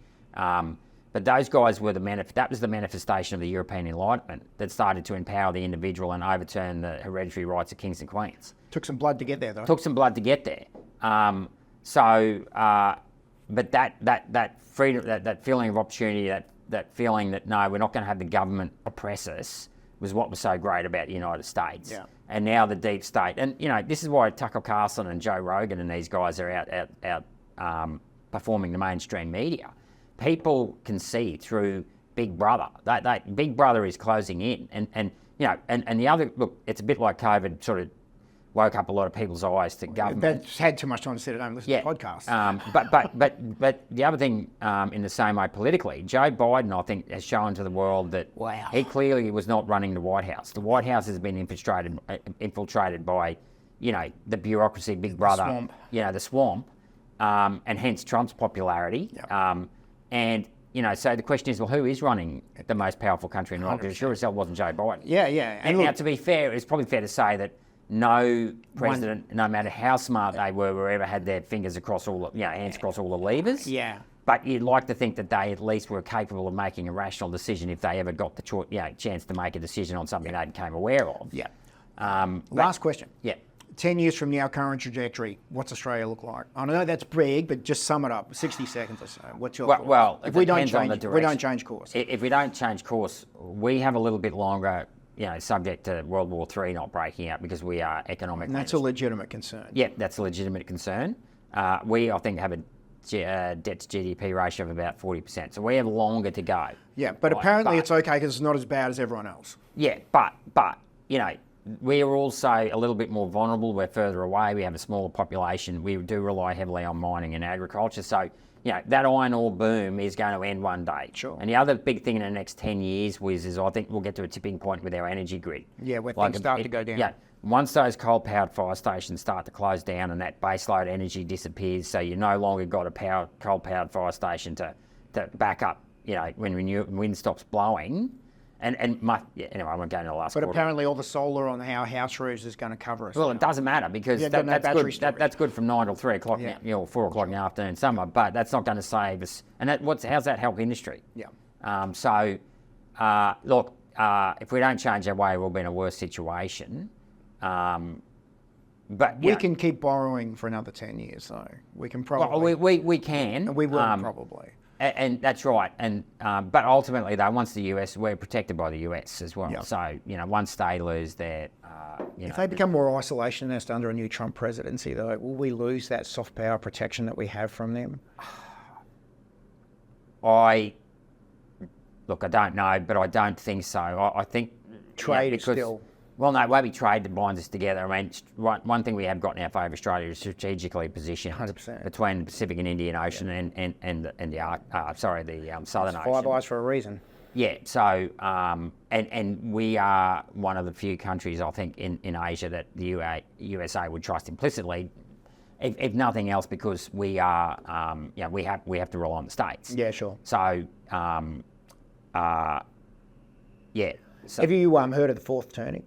But those guys were that was the manifestation of the European Enlightenment that started to empower the individual and overturn the hereditary rights of kings and queens. Took some blood to get there, though. Took some blood to get there. But that freedom, that feeling of opportunity, that feeling that no, we're not going to have the government oppress us, was what was so great about the United States. Yeah. And now the deep state, and you know, this is why Tucker Carlson and Joe Rogan and these guys are out performing the mainstream media. People can see through Big Brother. That Big Brother is closing in, and you know, and the other look, it's a bit like COVID sort of woke up a lot of people's eyes to government. That's had too much time to sit at home and listen to podcasts. But the other thing, in the same way politically, Joe Biden, I think, has shown to the world that he clearly was not running the White House. The White House has been infiltrated by, you know, the bureaucracy, Big Brother, swamp. You know, the swamp, and hence Trump's popularity. Yep. And you know, so the question is, well, who is running the most powerful country in the world? Because sure as hell wasn't Joe Biden. Yeah. And now, to be fair, it's probably fair to say that no president, no matter how smart they were, ever had their fingers across all the, you know, hands across all the levers. Yeah. But you'd like to think that they at least were capable of making a rational decision if they ever got the chance to make a decision on something they became aware of. Yeah. Last question. Yeah. 10 years from now, current trajectory, what's Australia look like? I know that's big, but just sum it up, 60 seconds or so. What's your thoughts? Well, if we don't change course. If we don't change course, we have a little bit longer, you know, subject to World War III not breaking out because we are economic. And that's a legitimate concern. Yeah, that's a legitimate concern. We, I think, have a debt to GDP ratio of about 40%. So we have longer to go. Yeah, but apparently it's okay because it's not as bad as everyone else. Yeah, but you know, we are also a little bit more vulnerable. We're further away. We have a smaller population. We do rely heavily on mining and agriculture. So, you know, that iron ore boom is going to end one day. Sure. And the other big thing in the next 10 years, Wiz, is I think we'll get to a tipping point with our energy grid. Yeah, where things start to go down. Yeah. Once those coal-powered fire stations start to close down and that baseload energy disappears, so you no longer got a coal-powered fire station to back up, you know, when wind stops blowing. Anyway, I won't go into the last But quarter. apparently all the solar on our house roofs is going to cover us. Well, it doesn't matter because that's good from 9 till 3 o'clock, Yeah. you know, 4 o'clock in the afternoon summer, but that's not going to save us. And how's that help industry? Yeah. Look, if we don't change our way, we'll be in a worse situation. But we can keep borrowing for another 10 years, though. We can probably. Well, we can. And we will probably. And that's right. And but ultimately, though, once the US, we're protected by the US as well. Yeah. So, you know, once they lose their, If they become more isolationist under a new Trump presidency, though, will we lose that soft power protection that we have from them? I don't know, but I don't think so. I think trade is still. Well, no, it won't be trade that binds us together. I mean, one thing we have got in our favour, Australia, is strategically positioned 100%. between the Pacific and Indian Ocean and the Southern Ocean. Five Eyes for a reason. Yeah. So, and we are one of the few countries, I think, in Asia that the USA would trust implicitly, if nothing else, because we are, we have to rely on the States. Yeah, sure. So, yeah. So, have you heard of the fourth turning?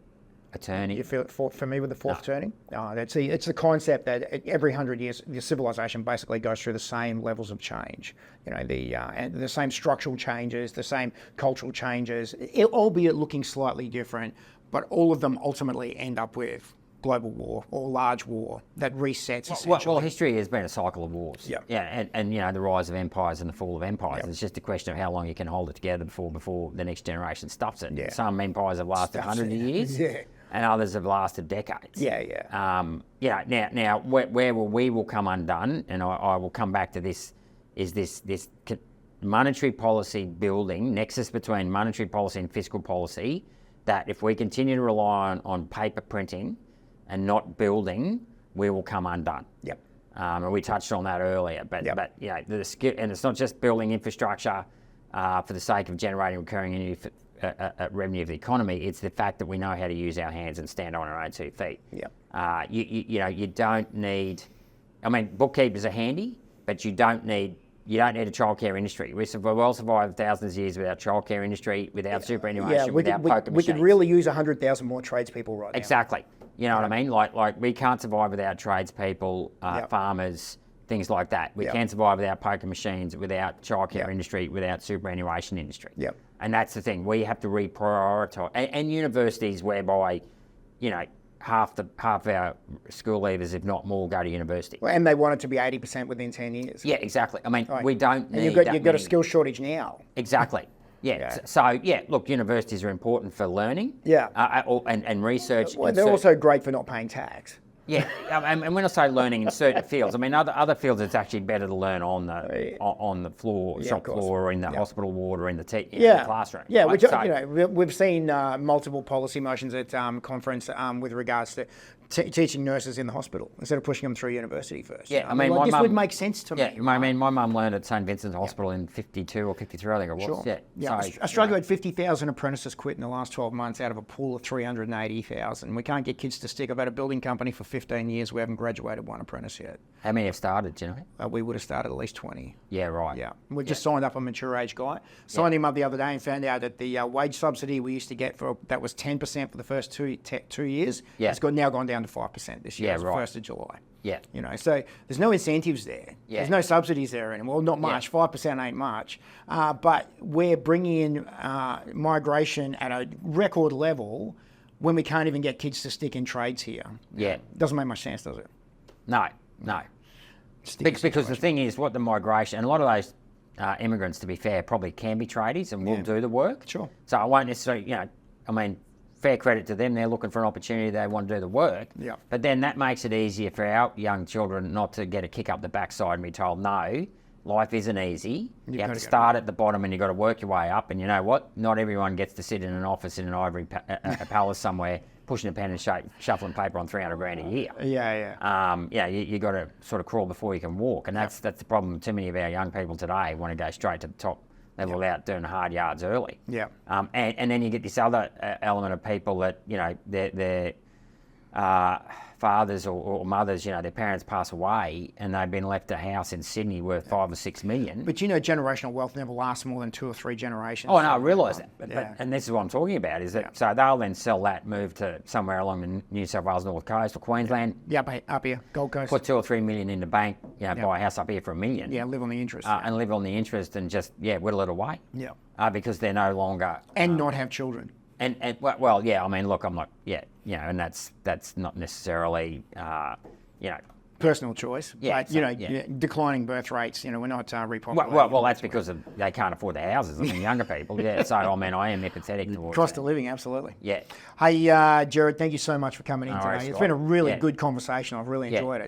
turning. You feel familiar with the fourth turning? It's the concept that every 100 years, the civilization basically goes through the same levels of change. You know, the same structural changes, the same cultural changes, albeit looking slightly different, but all of them ultimately end up with global war or large war that resets essentially. Well, history has been a cycle of wars. Yeah. Yeah, and you know, the rise of empires and the fall of empires. It's just a question of how long you can hold it together before the next generation stuffs it. Yeah. Some empires have lasted 100 years. Yeah. And others have lasted decades. Yeah. Now where we will come undone, and I will come back to this, is this monetary policy building, nexus between monetary policy and fiscal policy, that if we continue to rely on paper printing and not building, we will come undone. Yep. And we touched on that earlier, but you know, the skill, and it's not just building infrastructure for the sake of generating recurring revenue of the economy. It's the fact that we know how to use our hands and stand on our own 2 feet. Yep. You know, you don't need. I mean, bookkeepers are handy, but you don't need a childcare industry. We've well survived thousands of years without childcare industry, without superannuation, without poker machines. We could really use 100,000 more tradespeople right now. Exactly. You know what I mean? Like we can't survive without tradespeople, farmers, things like that. We can't survive without poker machines, without childcare industry, without superannuation industry. Yep. And that's the thing. We have to reprioritise. And universities whereby, you know, half our school leavers, if not more, go to university. Well, and they want it to be 80% within 10 years. Yeah, exactly. I mean, we don't need you've got a skill shortage now. Exactly. Yeah. So, look, universities are important for learning. Yeah. And research. Well, they're also great for not paying tax. Yeah, and when I say learning in certain fields, I mean other fields it's actually better to learn on the floor, shop floor, or in the hospital ward, or in the classroom. Yeah, right? which, you know, we've seen multiple policy motions at conference with regards to teaching nurses in the hospital instead of pushing them through university first. Yeah, I mean, my this mum would make sense to me. Yeah, I mean, my mum learned at St Vincent's Hospital in 52 or 53, I think it was. Sure. Yeah. So, Australia had 50,000 apprentices quit in the last 12 months out of a pool of 380,000. We can't get kids to stick. I've had a building company for 15 years. We haven't graduated one apprentice yet. How many have started, do you know? We would have started at least 20. Yeah, right. Yeah. We just signed up a mature age guy. Signed him up the other day and found out that the wage subsidy we used to get that was 10% for the first two years. Yeah. It's now gone down to 5% this year. Yeah, right. 1st of July. Yeah. You know, so there's no incentives there. Yeah. There's no subsidies there anymore. Well, not much. 5% ain't much. But we're bringing in migration at a record level when we can't even get kids to stick in trades here. Yeah. Doesn't make much sense, does it? No. Because the thing is, what the migration, and a lot of those immigrants, to be fair, probably can be tradies and will do the work. Sure. So I won't necessarily, you know, I mean, fair credit to them, they're looking for an opportunity, they want to do the work. Yeah. But then that makes it easier for our young children not to get a kick up the backside and be told, no, life isn't easy. You have to start at the bottom and you've got to work your way up. And you know what? Not everyone gets to sit in an office in an ivory palace somewhere, pushing a pen and shuffling paper on 300 grand a year. Yeah. You got to sort of crawl before you can walk. And that's the problem. Too many of our young people today want to go straight to the top level without doing the hard yards early. Yeah. And then you get this other element of people that, you know, their fathers or mothers, you know, their parents pass away and they've been left a house in Sydney worth 5 or 6 million. But you know, generational wealth never lasts more than 2 or 3 generations. Oh, no, I realise that. But, and this is what I'm talking about, is that so they'll then sell that, move to somewhere along the New South Wales North Coast or Queensland. Yeah, up here, Gold Coast. Put 2 or 3 million in the bank, you know, buy a house up here for $1 million. Yeah, live on the interest. And live on the interest and just, whittle it away. Yeah. Because they're no longer... And not have children. And well, yeah, I mean, look, I'm not, you know, and that's not necessarily, you know... Personal choice. Yeah, but, you know, declining birth rates, you know, we're not repopulating. Well, that's because they can't afford the houses, I mean, younger people, So, I mean, I am empathetic towards Cost of living, absolutely. Yeah. Hey, Gerard, thank you so much for coming in today. It's been a really good conversation. I've really enjoyed it.